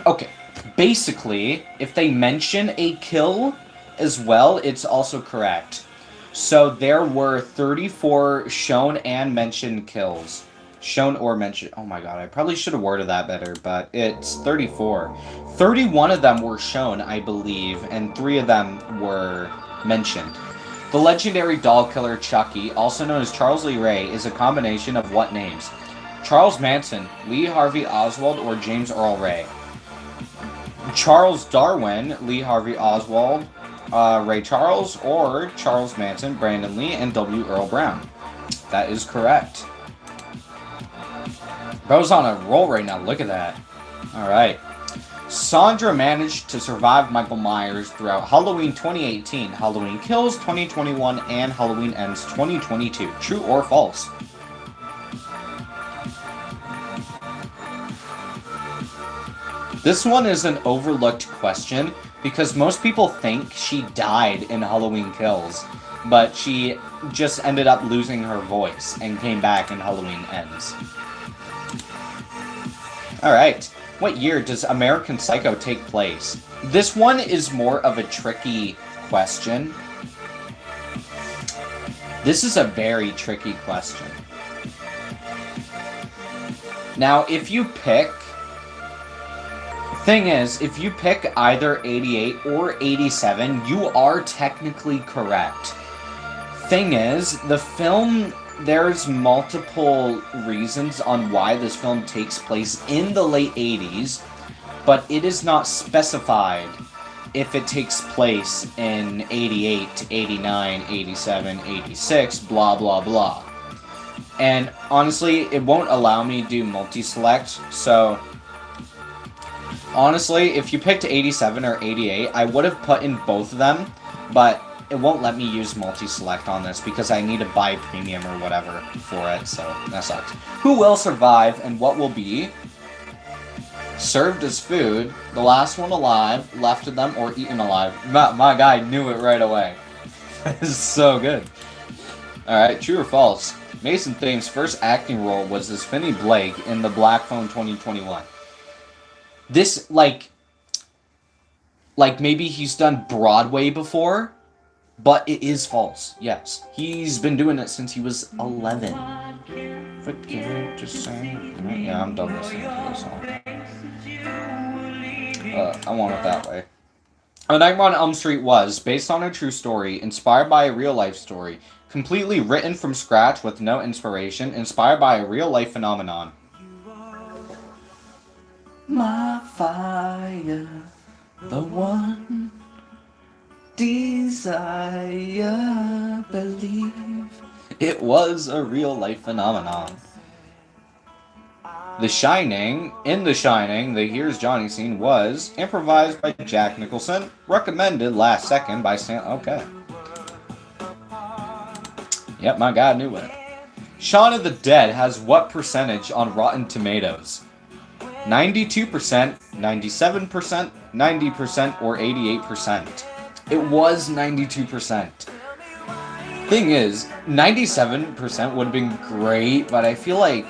okay, basically, if they mention a kill as well, it's also correct. So there were 34 shown and mentioned kills. Shown or mentioned. Oh my god, I probably should have worded that better, but it's 34. 31 of them were shown, I believe, and 3 of them were mentioned. The legendary doll killer Chucky, also known as Charles Lee Ray, is a combination of what names? Charles Manson, Lee Harvey Oswald, or James Earl Ray? Charles Darwin, Lee Harvey Oswald, Ray Charles, or Charles Manson, Brandon Lee, and W. Earl Brown. That is correct. Bro's on a roll right now. Look at that. Alright. Sandra managed to survive Michael Myers throughout Halloween 2018, Halloween Kills 2021, and Halloween Ends 2022. True or false? This one is an overlooked question because most people think she died in Halloween Kills, but she just ended up losing her voice and came back in Halloween Ends. Alright, what year does American Psycho take place? This one is more of a tricky question. This is a very tricky question. Now, if you pick... Thing is, if you pick either 88 or 87, you are technically correct. Thing is, the film, there's multiple reasons on why this film takes place in the late 80s, but it is not specified if it takes place in 88, 89, 87, 86, blah blah blah. And honestly, it won't allow me to do multi-select, so... Honestly, if you picked 87 or 88, I would have put in both of them, but it won't let me use multi-select on this because I need to buy premium or whatever for it, so that sucks. Who will survive and what will be served as food, the last one alive, left of them, or eaten alive? My guy knew it right away. This is so good. Alright, true or false? Mason Thames' first acting role was as Finney Blake in The Black Phone 2021. This, like maybe he's done Broadway before, but it is false, yes. He's been doing it since he was 11. Forget to say... Yeah, I'm done listening to this song. I want it that way. A Nightmare on Elm Street was, based on a true story, inspired by a real-life story, completely written from scratch with no inspiration, inspired by a real-life phenomenon. My fire, the one desire, believe. It was a real-life phenomenon. The Shining, in The Shining, the Here's Johnny scene was improvised by Jack Nicholson, recommended last second by Stan... Okay. Yep, my guy knew it. Shaun of the Dead has what percentage on Rotten Tomatoes? 92%, 97%, 90%, or 88%. It was 92%. Thing is, 97% would have been great, but I feel like,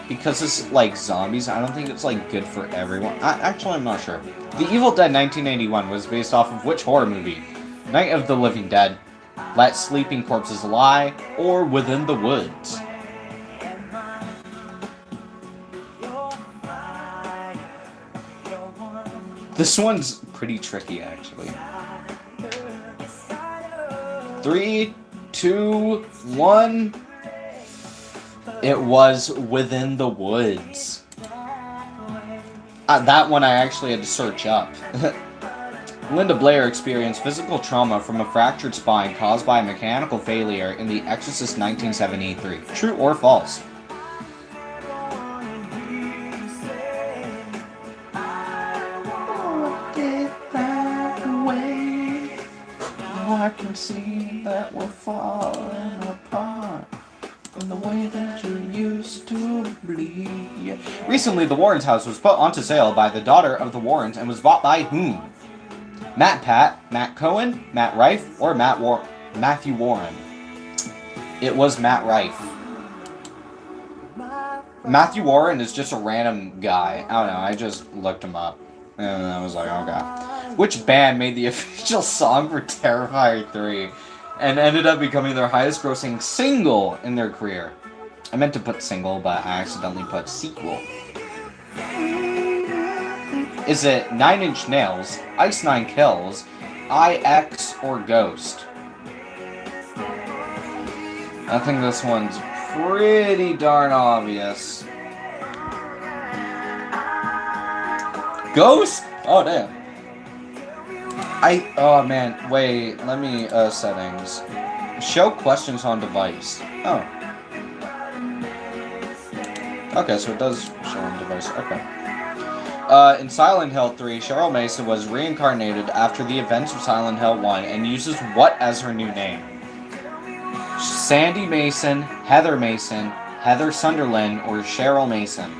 because it's like zombies, I don't think it's like good for everyone. Actually, I'm not sure. The Evil Dead 1981 was based off of which horror movie? Night of the Living Dead, Let Sleeping Corpses Lie, or Within the Woods? This one's pretty tricky, actually. 3, 2, 1. It was Within the Woods. That one I actually had to search up. Linda Blair experienced physical trauma from a fractured spine caused by a mechanical failure in The Exorcist 1973. True or false? I can see that we're falling apart from the way that you used to bleed. Recently, the Warrens' house was put onto sale by the daughter of the Warrens and was bought by whom? Matt Pat, Matt Cohen, Matt Rife, or Matthew Warren? It was Matt Rife. Matthew Warren is just a random guy. I don't know, I just looked him up. And I was like, okay. Which band made the official song for Terrifier 3 and ended up becoming their highest grossing single in their career? I meant to put single, but I accidentally put sequel. Is it 9 Inch Nails, Ice Nine Kills, IX, or Ghost? I think this one's pretty darn obvious. Ghost? Oh, damn. Oh, man. Wait, let me, settings. Show questions on device. Oh. Okay, so it does show on device. Okay. In Silent Hill 3, Cheryl Mason was reincarnated after the events of Silent Hill 1 and uses what as her new name? Sandy Mason, Heather Sunderland, or Cheryl Mason?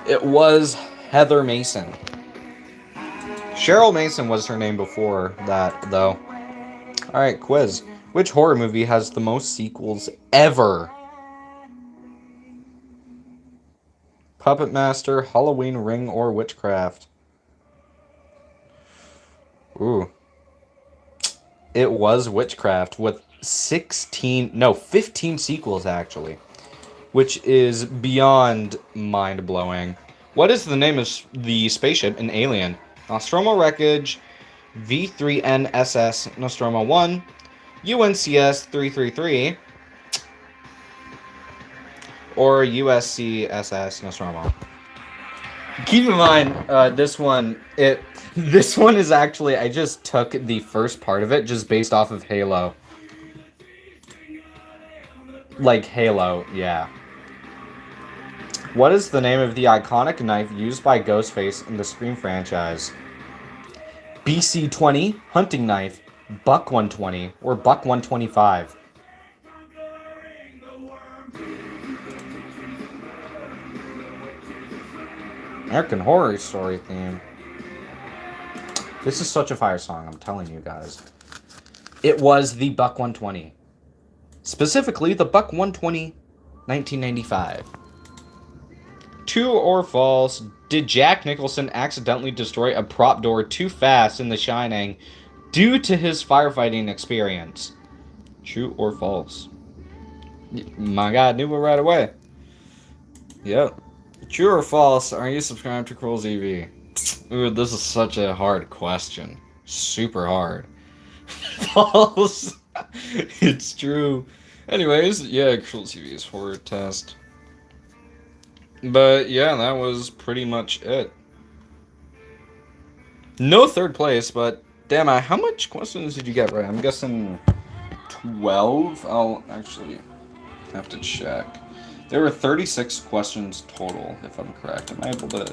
It was Heather Mason. Cheryl Mason was her name before that, though. Alright, quiz. Which horror movie has the most sequels ever? Puppet Master, Halloween, Ring, or Witchcraft? Ooh. It was Witchcraft with 15 sequels, actually. Which is beyond mind-blowing. What is the name of the spaceship in Alien? Nostromo Wreckage, V3NSS Nostromo 1, UNCS 333, or USCSS Nostromo. Keep in mind, this one is actually, I just took the first part of it just based off of Halo. Like Halo, yeah. What is the name of the iconic knife used by Ghostface in the Scream franchise? BC-20, hunting knife, Buck 120, or Buck 125? American Horror Story theme. This is such a fire song, I'm telling you guys. It was the Buck 120. Specifically, the Buck 120 1995. True or false, did Jack Nicholson accidentally destroy a prop door too fast in The Shining due to his firefighting experience? True or false? My God, knew it right away. Yep. True or false, are you subscribed to Cruel's EV? Ooh, this is such a hard question. Super hard. False. It's true. Anyways, yeah, Cruel TV's horror test. But yeah, that was pretty much it. No third place, but damn, how much questions did you get right? I'm guessing 12? I'll actually have to check. There were 36 questions total, if I'm correct. Am I able to...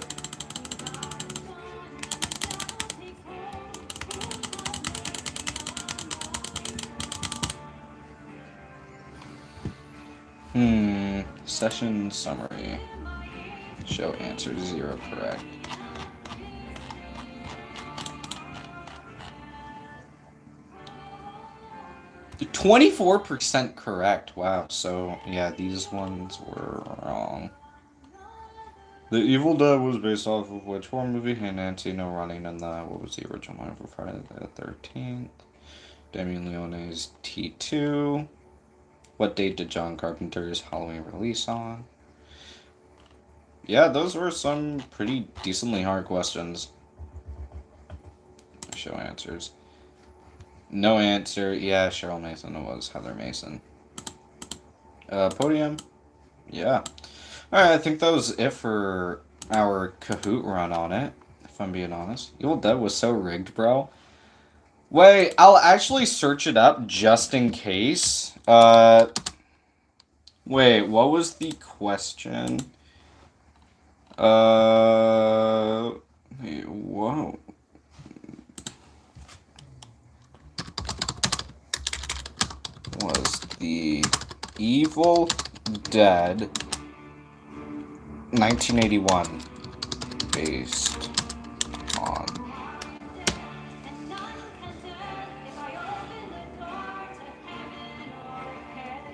Session summary. Show answer 0 correct. The 24% correct. Wow. So yeah, these ones were wrong. The Evil Dead was based off of which horror movie? Hey Nancy, No Running, and what was the original one for Friday the 13th? Damien Leone's T2. What date did John Carpenter's Halloween release on? Yeah, those were some pretty decently hard questions. Show answers. No answer. Yeah, Cheryl Mason. It was Heather Mason. Podium. Yeah. Alright, I think that was it for our Kahoot run on it, if I'm being honest. Evil Dead was so rigged, bro. Wait, I'll actually search it up just in case. Wait, what was the question? Wait, whoa. Was the Evil Dead 1981 based on?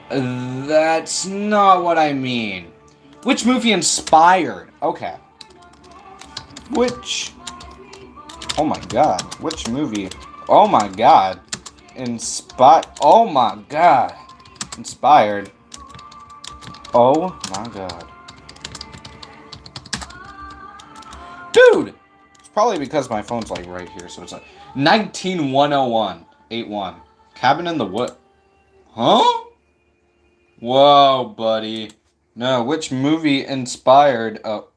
That's not what I mean. Which movie inspired? Okay. Which... Oh my god. Which movie? Oh my god. Oh my god. Inspired. Oh my god. Dude! It's probably because my phone's like right here, so it's like 19101 81. Cabin in the Wood. Huh? Whoa, buddy. No, which movie inspired... Oh.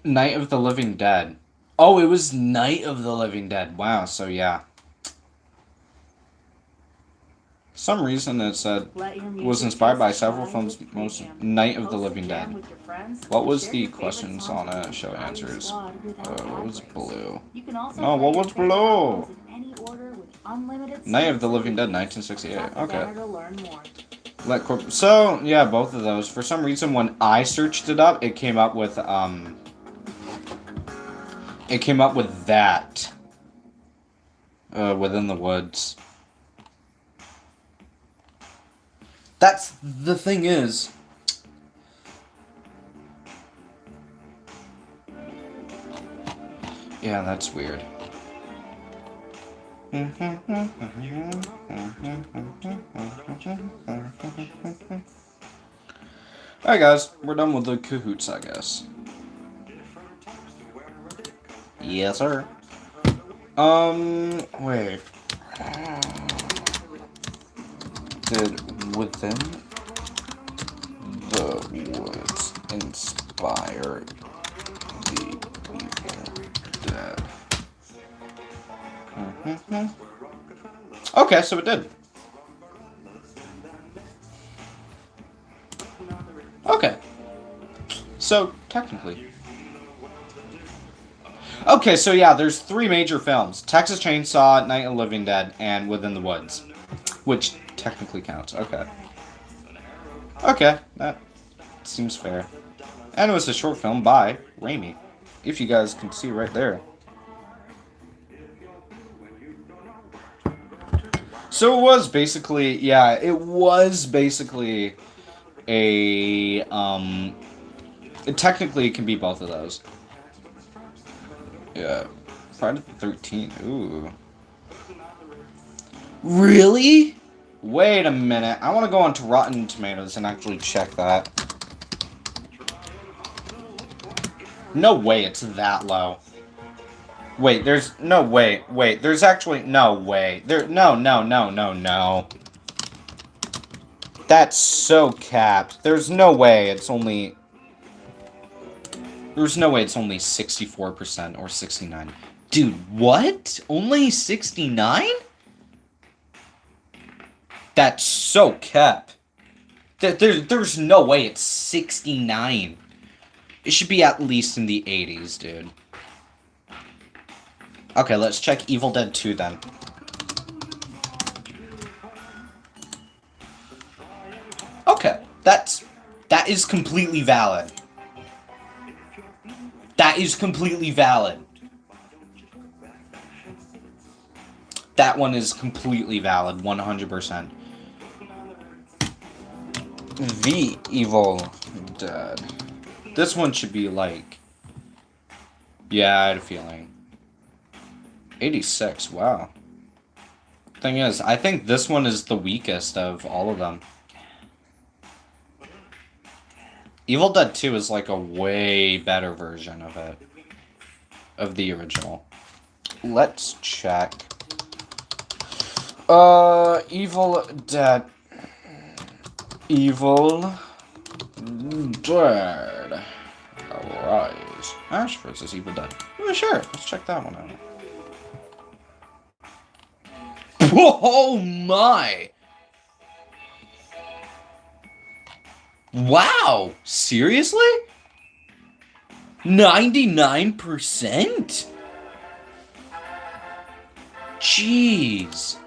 Night of the Living Dead. Oh, it was Night of the Living Dead. Wow, so yeah. Some reason it said was inspired by several films, most Night of the Living Dead. What was the questions on it? Show answers. What was blue? No, what was blue? Night of the Living Dead, 1968. Okay. So yeah, both of those. For some reason, when I searched it up, it came up with that. Within the Woods. That's the thing is. Yeah, that's weird. Alright guys, we're done with the Kahoots, I guess. Yes, sir. Wait. Did Within the Woods inspire the Evil Dead? Okay, so it did. Okay. So, technically. Okay, so yeah, there's 3 major films. Texas Chainsaw, Night of the Living Dead, and Within the Woods. Which technically counts. Okay. Okay, that seems fair. And it was a short film by Raimi. If you guys can see right there. So it was basically, yeah, it was basically a, technically it can be both of those. Yeah. Friday the 13th, ooh. Really? Wait a minute, I want to go on to Rotten Tomatoes and actually check that. No way it's that low. Wait, there's no way. Wait, there's actually no way. No. That's so capped. There's no way it's only 64% or 69. Dude, what? Only 69? That's so capped. There's no way it's 69. It should be at least in the 80s, dude. Okay, let's check Evil Dead 2 then. Okay, that is completely valid. That is completely valid. That one is completely valid, 100%. The Evil Dead. This one should be like... Yeah, I had a feeling. 86, wow. Thing is, I think this one is the weakest of all of them. Evil Dead 2 is like a way better version of it. Of the original. Let's check. Evil Dead. Evil Dead. Arise. Ash versus Evil Dead. Oh, sure, let's check that one out. Oh my! Wow! Seriously? 99%? Jeez.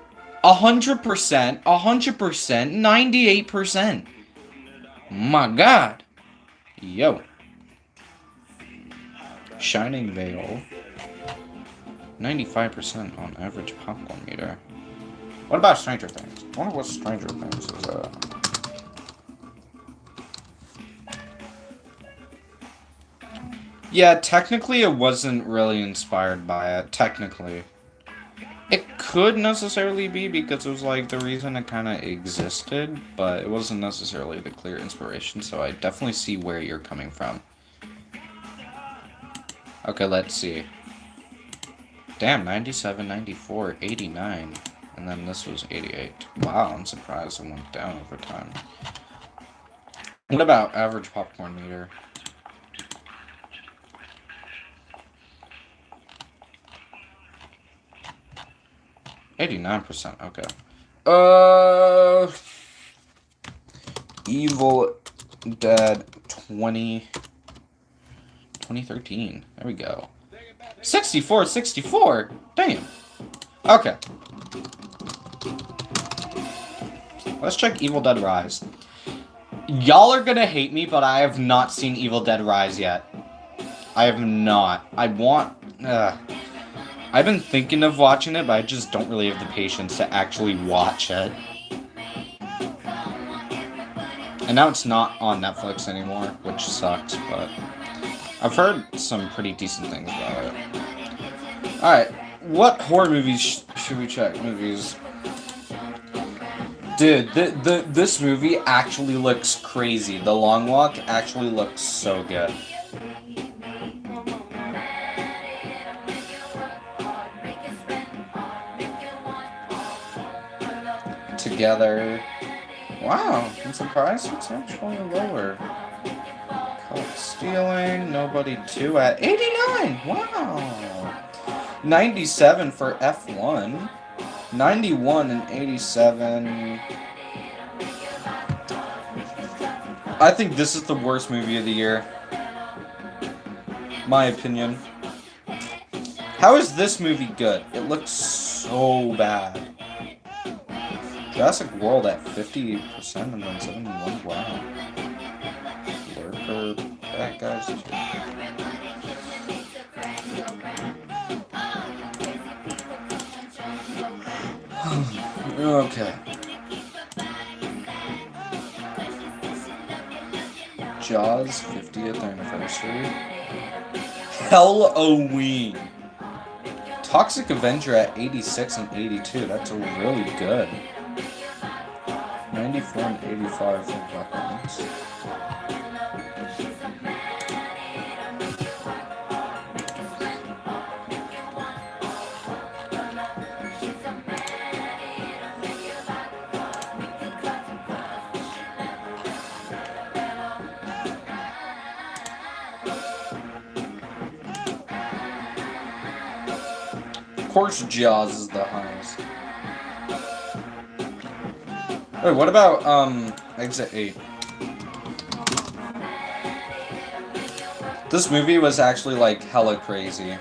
100%, 98%. My God. Yo. Shining Veil. 95% on average popcorn meter. What about Stranger Things? I wonder what Stranger Things is, Yeah, technically it wasn't really inspired by it. Technically. It could necessarily be because it was like the reason it kind of existed, but it wasn't necessarily the clear inspiration, so I definitely see where you're coming from. Okay, let's see. Damn, 97, 94, 89. And then this was 88. Wow, I'm surprised it went down over time. What about average popcorn meter? %. Okay. Evil Dead 2013. There we go. 64. Damn. Okay. Let's check Evil Dead Rise. Y'all are gonna hate me, but I have not seen Evil Dead Rise yet. I have not. I've been thinking of watching it, but I just don't really have the patience to actually watch it. And now it's not on Netflix anymore, which sucks, but I've heard some pretty decent things about it. Alright, what horror movies should we check? Movies. Dude, this movie actually looks crazy. The Long Walk actually looks so good. Together. Wow, I'm surprised it's actually lower. Caught stealing, Nobody 2 at 89! Wow! 97 for F1. 91 and 87. I think this is the worst movie of the year. My opinion. How is this movie good? It looks so bad. Jurassic World at 50% and then 71. Wow. Lurker, bad guys too. Okay. Jaws 50th anniversary. HALLWEEN. Toxic Avenger at 86 and 82. That's really good. 94 and 85 for weapons. Of course, Jaws is the highest. Wait, what about, Exit 8? This movie was actually, like, hella crazy.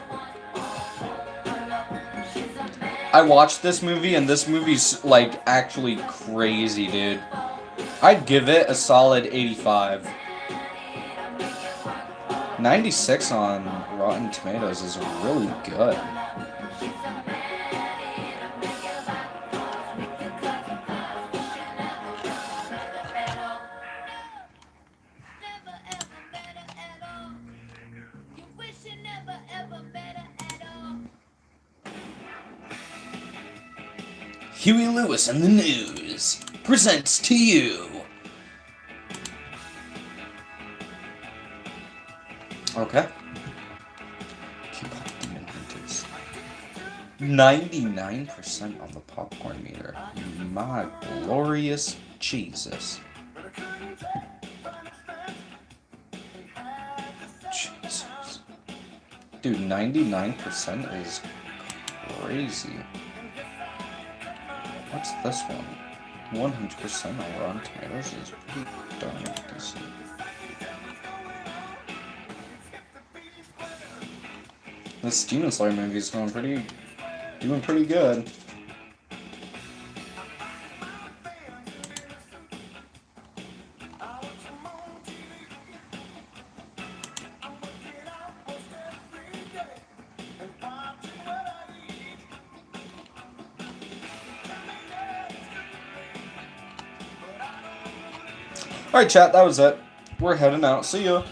I watched this movie, and this movie's, like, actually crazy, dude. I'd give it a solid 85. 96 on Rotten Tomatoes is really good. Huey Lewis and the News presents to you. Okay. Keep up, Demon Hunters. 99% on the popcorn meter. My glorious Jesus. Jesus. Dude, 99% is crazy. What's this one? 100% on Rotten Tomatoes is pretty darn decent. This Demon Slayer movie is doing pretty good. Alright, chat, that was it. We're heading out. See ya.